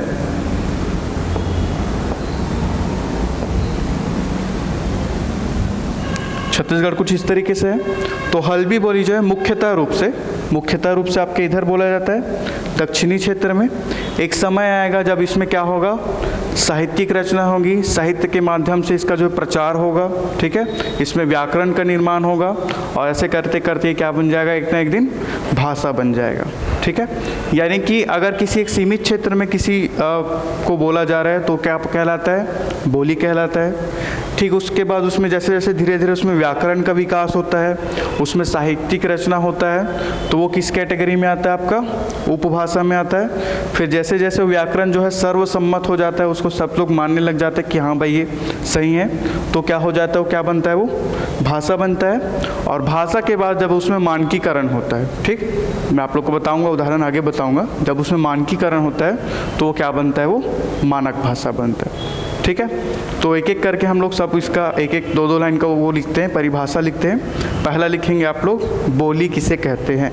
छत्तीसगढ़ कुछ इस तरीके से है। तो हल्बी बोली जो है मुख्यतः रूप से आपके इधर बोला जाता है दक्षिणी क्षेत्र में। एक समय आएगा जब इसमें क्या होगा, साहित्यिक रचना होगी, साहित्य के माध्यम से इसका जो प्रचार होगा। ठीक है, इसमें व्याकरण का निर्माण होगा और ऐसे करते करते क्या बन जाएगा, एक ना एक दिन भाषा बन जाएगा। ठीक है, यानी कि अगर किसी एक सीमित क्षेत्र में किसी को बोला जा रहा है तो क्या कहलाता है, बोली कहलाता है। ठीक, उसके बाद उसमें जैसे जैसे धीरे धीरे उसमें व्याकरण का विकास होता है, उसमें साहित्यिक रचना होता है, तो वो किस कैटेगरी में आता है, आपका उपभाषा में आता है। फिर जैसे जैसे व्याकरण जो है सर्वसम्मत हो जाता है, उसको सब लोग मानने लग जाते हैं कि हाँ भाई ये सही है, तो क्या हो जाता है, वो क्या बनता है, वो भाषा बनता है। और भाषा के बाद जब उसमें मानकीकरण होता है, ठीक, मैं आप लोग को बताऊँगा, उदाहरण आगे बताऊँगा, जब उसमें मानकीकरण होता है तो वो क्या बनता है, वो मानक भाषा बनता है। ठीक है, तो एक एक करके हम लोग सब इसका एक एक दो लाइन का वो लिखते हैं, परिभाषा लिखते हैं। पहला लिखेंगे आप लोग, बोली किसे कहते हैं।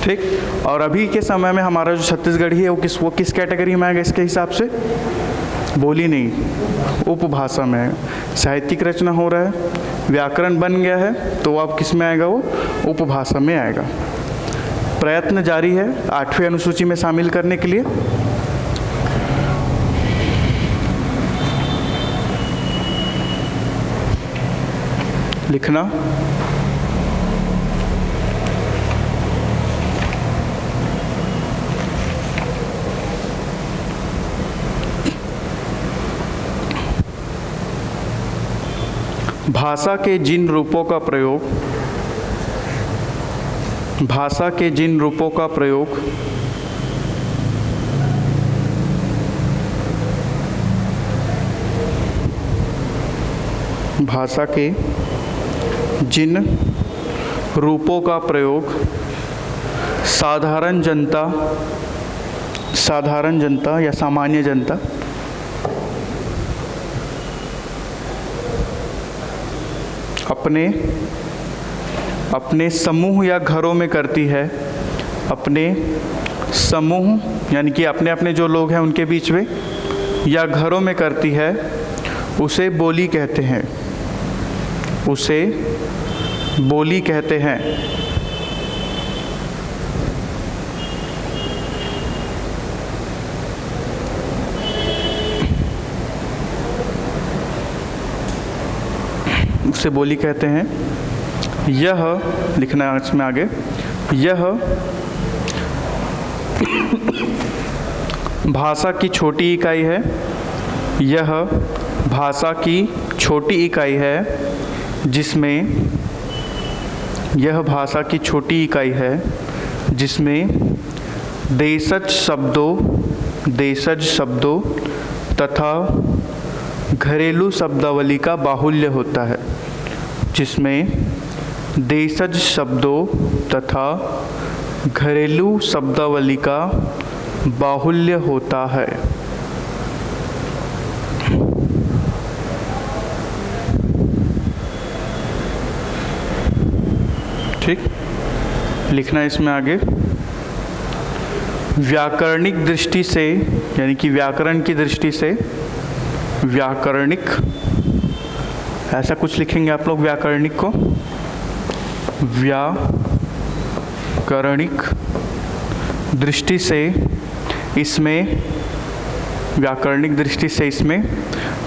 ठीक, और अभी के समय में हमारा जो छत्तीसगढ़ी है वो किस कैटेगरी में आएगा, इसके हिसाब से बोली नहीं, उपभाषा में है। साहित्यिक रचना हो रहा है, व्याकरण बन गया है, तो अब किस में आएगा, वो उपभाषा में आएगा। प्रयत्न जारी है 8वीं अनुसूची में शामिल करने के लिए। लिखना, भाषा के जिन रूपों का प्रयोग, भाषा के जिन रूपों का प्रयोग भाषा के जिन रूपों का प्रयोग साधारण जनता या सामान्य जनता अपने समूह या घरों में करती है, अपने समूह यानी कि अपने अपने जो लोग हैं उनके बीच में या घरों में करती है, उसे बोली कहते हैं, उसे बोली कहते हैं। उसे बोली कहते हैं। यह लिखना है इसमें आगे, यह भाषा की छोटी इकाई है, यह भाषा की छोटी इकाई है जिसमें, यह भाषा की छोटी इकाई है जिसमें देशज शब्दों तथा घरेलू शब्दावली का बाहुल्य होता है, जिसमें देशज शब्दों तथा घरेलू शब्दावली का बाहुल्य होता है। ठीक, लिखना है इसमें आगे, व्याकरणिक दृष्टि से यानी कि व्याकरण की दृष्टि से, व्याकरणिक ऐसा कुछ लिखेंगे आप लोग, व्याकरणिक को व्याकरणिक दृष्टि से इसमें, व्याकरणिक दृष्टि से इसमें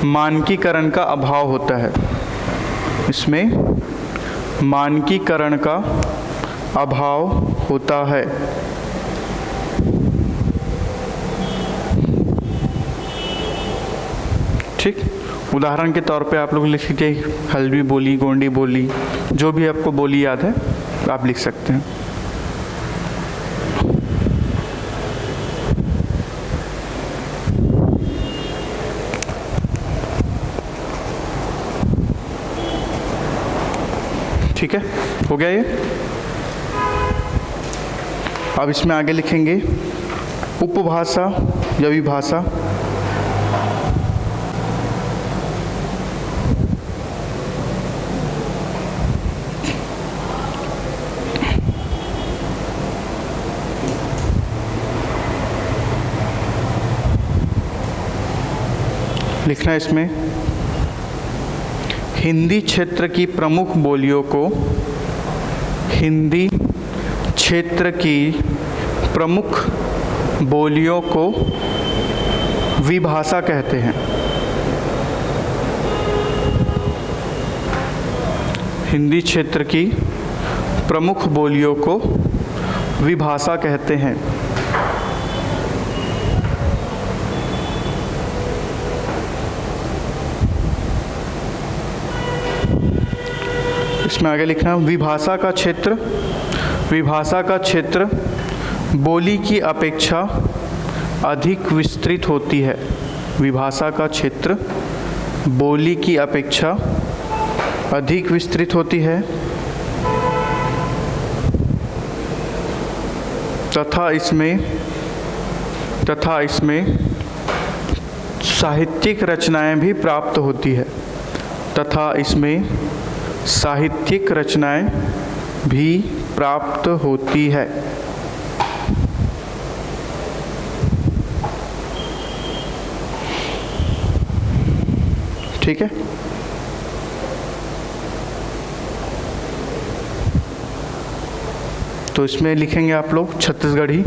मानकीकरण का अभाव होता है, इसमें मानकीकरण का अभाव होता है। ठीक, उदाहरण के तौर पे आप लोग लिख लीजिए, हल्बी बोली, गोंडी बोली, जो भी आपको बोली याद है आप लिख सकते हैं। ठीक है, हो गया ये। अब इसमें आगे लिखेंगे उपभाषा या विभाषा। लिखना इसमें हिंदी क्षेत्र की प्रमुख बोलियों को, हिंदी क्षेत्र की प्रमुख बोलियों को विभाषा कहते हैं। हिंदी क्षेत्र की प्रमुख बोलियों को विभाषा कहते हैं। इसमें आगे लिखना विभाषा का क्षेत्र, विभाषा का क्षेत्र बोली की अपेक्षा अधिक विस्तृत होती है। विभाषा का क्षेत्र बोली की अपेक्षा अधिक विस्तृत होती है तथा इसमें साहित्यिक रचनाएं भी प्राप्त होती है, तथा इसमें साहित्यिक रचनाएं भी प्राप्त होती है। ठीक है, तो इसमें लिखेंगे आप लोग छत्तीसगढ़ी।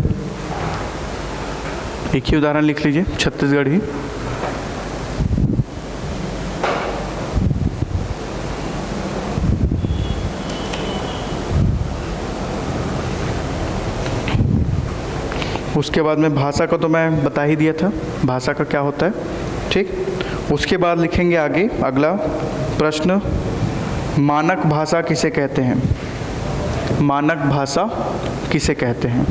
एक ही उदाहरण लिख लीजिए, छत्तीसगढ़ी। उसके बाद में भाषा का तो मैं बता ही दिया था, भाषा का क्या होता है। ठीक, उसके बाद लिखेंगे आगे अगला प्रश्न, मानक भाषा किसे कहते हैं? मानक भाषा किसे कहते हैं?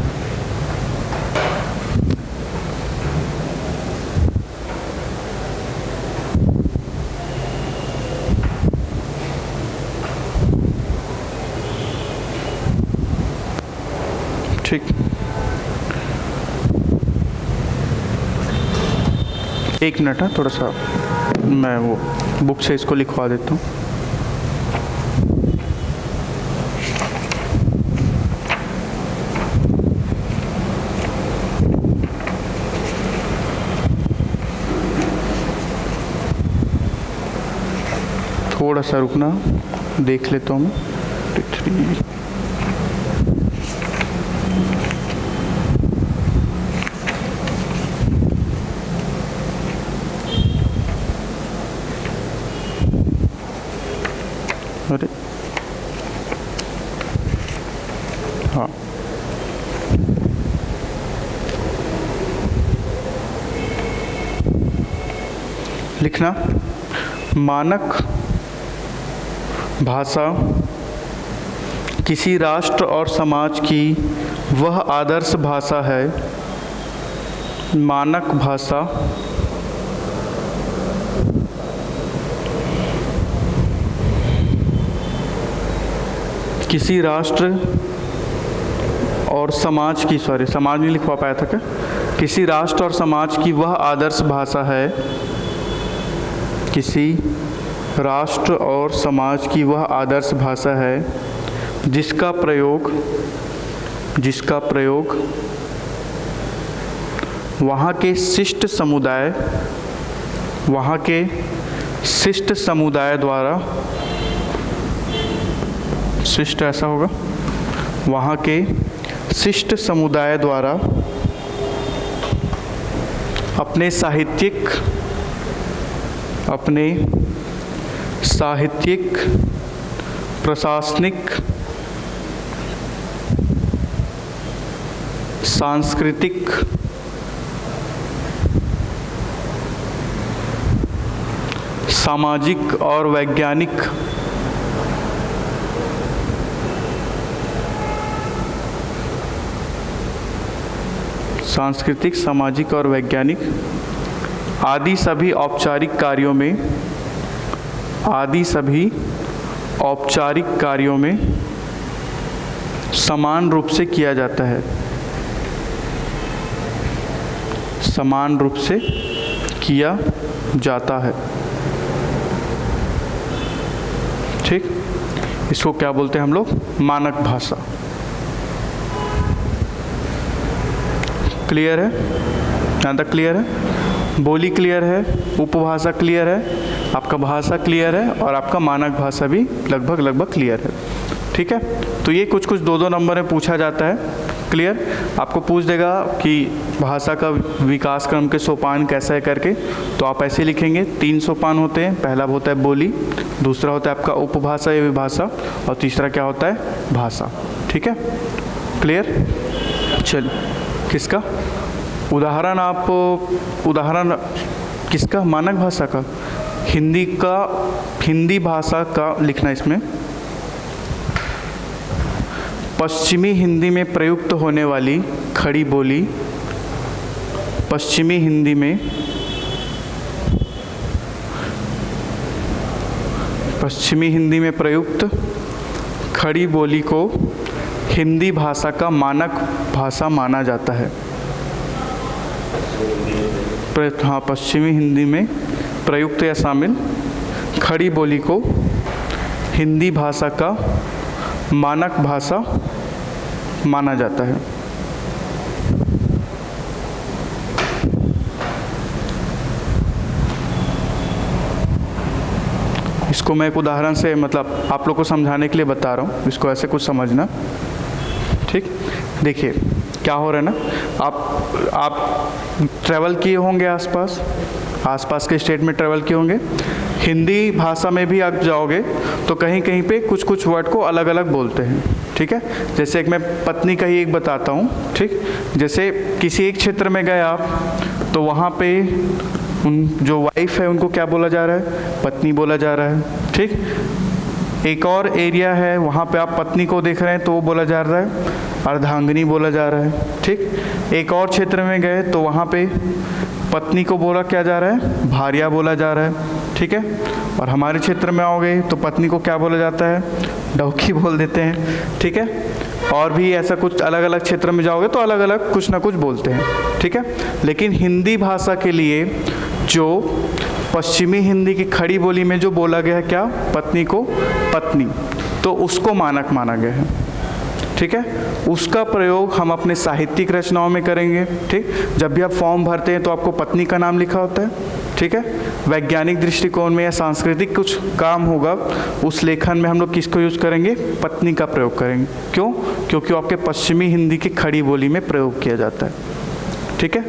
ठीक, एक मिनट है, थोड़ा सा मैं वो बुक से इसको लिखवा देता हूँ। थोड़ा सा रुकना, देख लेता हूँ मैं। अरे हाँ, लिखना मानक भाषा किसी राष्ट्र और समाज की वह आदर्श भाषा है। मानक भाषा किसी राष्ट्र और समाज की, समाज नहीं लिखवा पाया था क्या? किसी राष्ट्र और समाज की वह आदर्श भाषा है। किसी राष्ट्र और समाज की वह आदर्श भाषा है जिसका प्रयोग वहाँ के शिष्ट समुदाय द्वारा, शिष्ट ऐसा होगा, वहाँ के शिष्ट समुदाय द्वारा अपने साहित्यिक, प्रशासनिक, सांस्कृतिक, सामाजिक और वैज्ञानिक सांस्कृतिक, सामाजिक और वैज्ञानिक आदि सभी औपचारिक कार्यों में समान रूप से किया जाता है। समान रूप से किया जाता है। ठीक, इसको क्या बोलते हैं हम लोग? मानक भाषा। क्लियर है? यहाँ तक क्लियर है? बोली क्लियर है, उपभाषा क्लियर है, आपका भाषा क्लियर है और आपका मानक भाषा भी लगभग क्लियर है। ठीक है, तो ये कुछ दो नंबर में पूछा जाता है। क्लियर? आपको पूछ देगा कि भाषा का विकास क्रम के सोपान कैसा है करके, तो आप ऐसे लिखेंगे। 3 सोपान होते हैं। पहला होता है बोली, दूसरा होता है आपका उपभाषा या विभाषा, और तीसरा क्या होता है? भाषा। ठीक है, क्लियर? चलिए, किसका उदाहरण? आप उदाहरण किसका? मानक भाषा का, हिंदी का, हिंदी भाषा का लिखना इसमें। पश्चिमी हिंदी में प्रयुक्त होने वाली खड़ी बोली, पश्चिमी हिंदी में, पश्चिमी हिंदी में प्रयुक्त खड़ी बोली को हिंदी भाषा का मानक भाषा माना जाता है। हाँ, पश्चिमी हिंदी में प्रयुक्त या शामिल खड़ी बोली को हिंदी भाषा का मानक भाषा माना जाता है। इसको मैं एक उदाहरण से, मतलब आप लोग को समझाने के लिए बता रहा हूँ, इसको ऐसे कुछ समझना। ठीक, देखिए क्या हो रहा है ना, आप ट्रैवल किए होंगे आसपास के स्टेट में ट्रैवल किए होंगे। हिंदी भाषा में भी आप जाओगे तो कहीं कहीं पे कुछ वर्ड को अलग अलग बोलते हैं। ठीक है, जैसे एक मैं पत्नी का ही एक बताता हूँ। ठीक, जैसे किसी एक क्षेत्र में गए आप, तो वहाँ पे उन जो वाइफ है उनको क्या बोला जा रहा है? पत्नी बोला जा रहा है। ठीक, एक और एरिया है, वहाँ पे आप पत्नी को देख रहे हैं तो वो बोला जा रहा है अर्धांगिनी बोला जा रहा है। ठीक, एक और क्षेत्र में गए तो वहाँ पे पत्नी को बोला क्या जा रहा है? भार्या बोला जा रहा है। ठीक है, और हमारे क्षेत्र में आओगे तो पत्नी को क्या बोला जाता है? डौकी बोल देते हैं। ठीक है, और भी ऐसा कुछ अलग अलग क्षेत्र में जाओगे तो अलग अलग कुछ ना कुछ बोलते हैं। ठीक है, लेकिन हिंदी भाषा के लिए जो पश्चिमी हिंदी की खड़ी बोली में जो बोला गया है क्या? पत्नी को पत्नी, तो उसको मानक माना गया है। ठीक है, उसका प्रयोग हम अपने साहित्यिक रचनाओं में करेंगे। ठीक, जब भी आप फॉर्म भरते हैं तो आपको पत्नी का नाम लिखा होता है। ठीक है, वैज्ञानिक दृष्टिकोण में या सांस्कृतिक कुछ काम होगा, उस लेखन में हम लोग किसको यूज करेंगे? पत्नी का प्रयोग करेंगे। क्यों? क्योंकि वो आपके पश्चिमी हिंदी की खड़ी बोली में प्रयोग किया जाता है। ठीक है,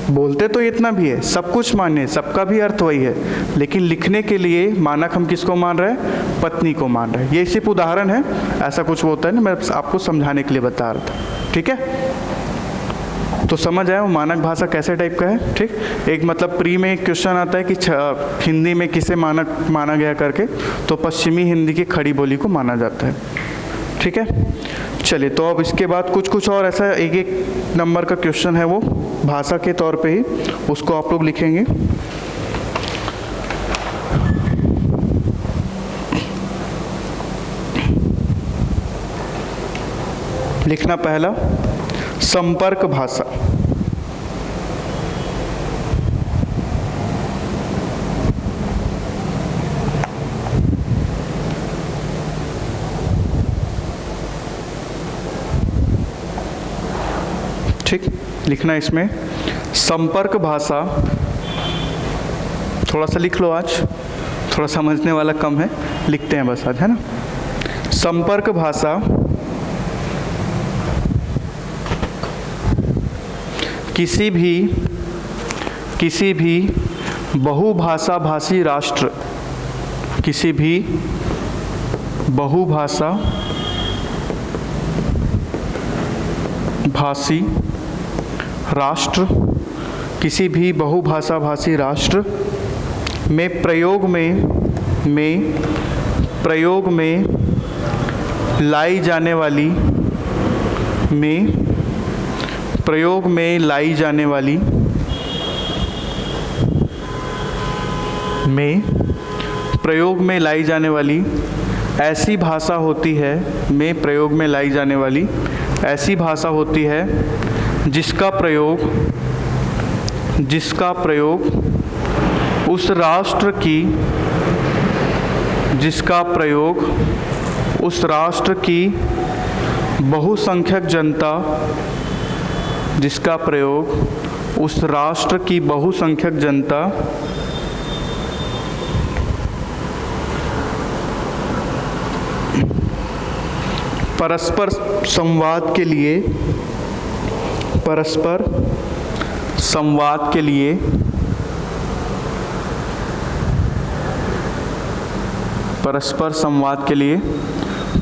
बोलते तो इतना भी है, सब कुछ मान्य है, सबका भी अर्थ वही है, लेकिन लिखने के लिए मानक हम किसको मान रहे हैं? पत्नी को मान रहे हैं। ये सिर्फ उदाहरण है, ऐसा कुछ होता है ना, मैं आपको समझाने के लिए बता रहा था। ठीक है, तो समझ आया वो मानक भाषा कैसे टाइप का है। ठीक, एक मतलब प्री में एक क्वेश्चन आता है कि हिंदी में किसे मानक माना गया करके, तो पश्चिमी हिंदी की खड़ी बोली को माना जाता है। ठीक है, चलिए, तो अब इसके बाद कुछ और ऐसा एक नंबर का क्वेश्चन है, वो भाषा के तौर पे ही, उसको आप लोग लिखेंगे। लिखना पहला, संपर्क भाषा। ठीक, लिखना इसमें संपर्क भाषा। थोड़ा सा लिख लो, आज थोड़ा समझने वाला कम है, लिखते हैं बस आज, है ना। संपर्क भाषा किसी भी बहुभाषा भाषी राष्ट्र, किसी भी बहुभाषा भाषी राष्ट्र, किसी भी बहुभाषा भाषी राष्ट्र में प्रयोग में लाई जाने वाली ऐसी भाषा होती है में प्रयोग में लाई जाने वाली ऐसी भाषा होती है जिसका प्रयोग उस राष्ट्र की बहुसंख्यक जनता परस्पर संवाद के लिए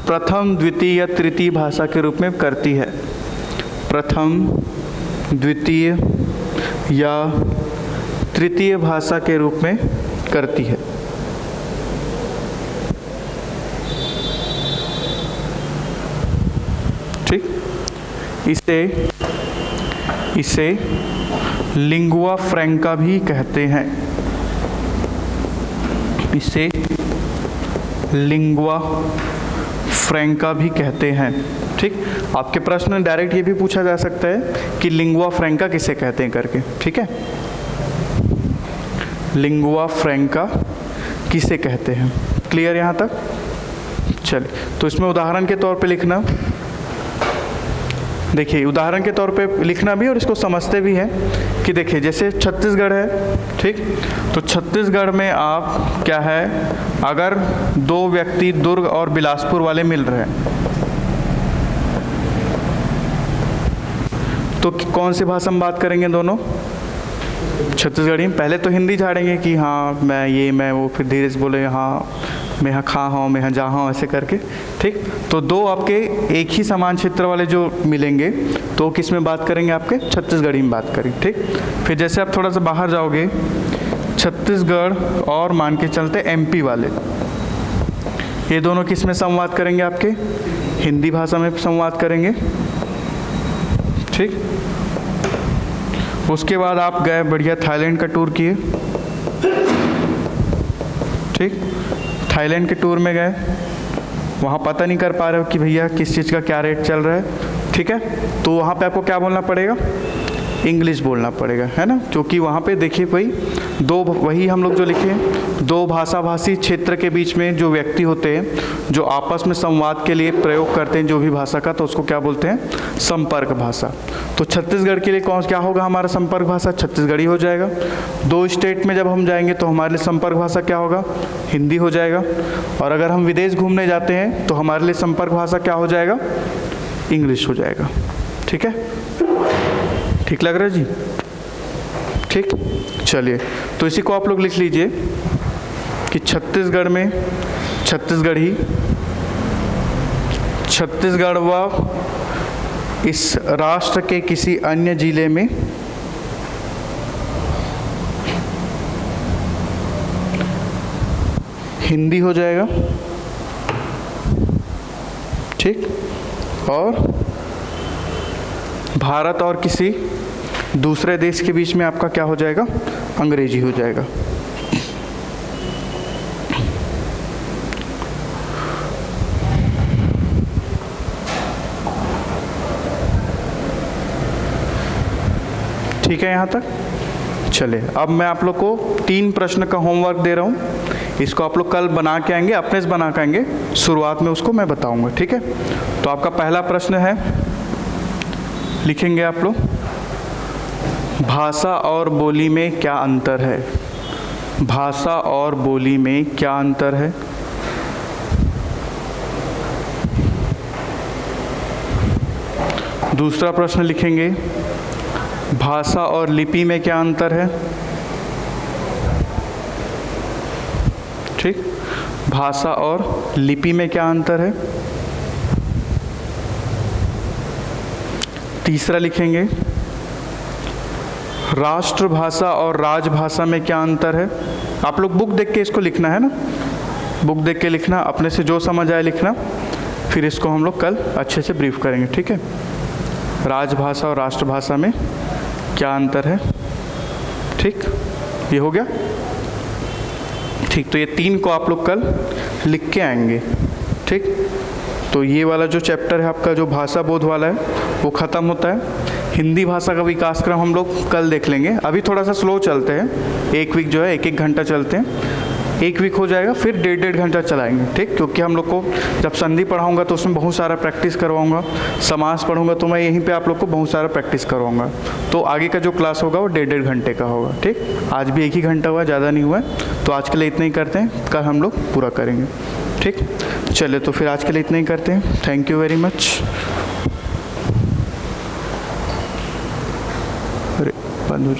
प्रथम, द्वितीय या तृतीय भाषा के रूप में करती है। प्रथम, द्वितीय या तृतीय भाषा के रूप में करती है। ठीक, इसे लिंगुआ फ्रैंका भी कहते हैं। इसे लिंगुआ फ्रैंका भी कहते हैं। ठीक, आपके प्रश्न में डायरेक्ट ये भी पूछा जा सकता है कि लिंगुआ फ्रैंका किसे कहते हैं करके। ठीक है, लिंगुआ फ्रैंका किसे कहते हैं। क्लियर यहाँ तक? चलिए, तो इसमें उदाहरण के तौर पे लिखना। देखिए, उदाहरण के तौर पे लिखना भी और इसको समझते भी हैं कि देखिए जैसे छत्तीसगढ़ है। ठीक, तो छत्तीसगढ़ में आप क्या है, अगर दो व्यक्ति दुर्ग और बिलासपुर वाले मिल रहे हैं तो कौन सी भाषा में बात करेंगे दोनों? छत्तीसगढ़ी में। पहले तो हिंदी झाड़ेंगे कि हाँ मैं ये मैं वो, फिर धीरे से बोले हाँ मैं यहाँ खा हूँ, मैं यहाँ जा हूँ, ऐसे करके। ठीक, तो दो आपके एक ही समान क्षेत्र वाले जो मिलेंगे तो किस में बात करेंगे? आपके छत्तीसगढ़ी में बात करेंगे। ठीक, फिर जैसे आप थोड़ा सा बाहर जाओगे, छत्तीसगढ़ और मान के चलते एमपी वाले, ये दोनों किस में संवाद करेंगे? आपके हिंदी भाषा में संवाद करेंगे। ठीक, उसके बाद आप गए बढ़िया थाईलैंड का टूर किए। ठीक, थाईलैंड के टूर में गए, वहाँ पता नहीं कर पा रहे हो कि भैया किस चीज़ का क्या रेट चल रहा है। ठीक है, तो वहाँ पे आपको क्या बोलना पड़ेगा? इंग्लिश बोलना पड़ेगा, है ना, क्योंकि वहाँ पे देखिए भाई वही हम लोग जो लिखे, दो भाषाभाषी क्षेत्र के बीच में जो व्यक्ति होते हैं जो आपस में संवाद के लिए प्रयोग करते हैं जो भी भाषा का, तो उसको क्या बोलते हैं? संपर्क भाषा। तो छत्तीसगढ़ के लिए क्या होगा हमारा संपर्क भाषा? छत्तीसगढ़ी हो जाएगा। दो स्टेट में जब हम जाएंगे तो हमारे लिए संपर्क भाषा क्या होगा? हिंदी हो जाएगा। और अगर हम विदेश घूमने जाते हैं तो हमारे लिए संपर्क भाषा क्या हो जाएगा? इंग्लिश हो जाएगा। ठीक है, ठीक लग रहा है जी? ठीक, चलिए, तो इसी को आप लोग लिख लीजिए कि छत्तीसगढ़ में छत्तीसगढ़ी, छत्तीसगढ़ व इस राष्ट्र के किसी अन्य जिले में हिंदी हो जाएगा। ठीक, और भारत और किसी दूसरे देश के बीच में आपका क्या हो जाएगा? अंग्रेजी हो जाएगा। ठीक है यहाँ तक? चलिए, अब मैं आप लोग को 3 प्रश्न का होमवर्क दे रहा हूँ। इसको आप लोग कल बना के आएंगे, अपने से बना के आएंगे, शुरुआत में उसको मैं बताऊँगा। ठीक है, तो आपका पहला प्रश्न है, लिखेंगे आप लोग, भाषा और बोली में क्या अंतर है? भाषा और बोली में क्या अंतर है? दूसरा प्रश्न लिखेंगे, भाषा और लिपि में क्या अंतर है? ठीक, भाषा और लिपि में क्या अंतर है? तीसरा लिखेंगे, राष्ट्रभाषा और राजभाषा में क्या अंतर है? आप लोग बुक देख के इसको लिखना है ना, बुक देख के लिखना, अपने से जो समझ आए लिखना, फिर इसको हम लोग कल अच्छे से ब्रीफ करेंगे। ठीक है, राजभाषा और राष्ट्रभाषा में क्या अंतर है? ठीक, ये हो गया। ठीक, तो ये 3 को आप लोग कल लिख के आएंगे। ठीक। तो ये वाला जो चैप्टर है आपका जो भाषा बोध वाला है वो ख़त्म होता है। हिंदी भाषा का विकास क्रम हम लोग कल देख लेंगे। अभी थोड़ा सा स्लो चलते हैं, एक वीक जो है 1-1 घंटा चलते हैं। 1 वीक हो जाएगा, फिर 1.5 घंटा चलाएंगे, ठीक। क्योंकि हम लोग को जब संधि पढ़ाऊंगा तो उसमें बहुत सारा प्रैक्टिस करवाऊंगा, समास पढ़ूंगा तो मैं यहीं पे आप लोग को बहुत सारा प्रैक्टिस करवाऊंगा। तो आगे का जो क्लास होगा वो 1.5 घंटे का होगा, ठीक। आज भी 1 ही घंटा हुआ, ज़्यादा नहीं हुआ है। तो आज के लिए इतना ही करते हैं, कल हम लोग पूरा करेंगे, ठीक। चलिए तो फिर आज के लिए इतना ही करते हैं। Thank you very much. अरे बंद हो जा।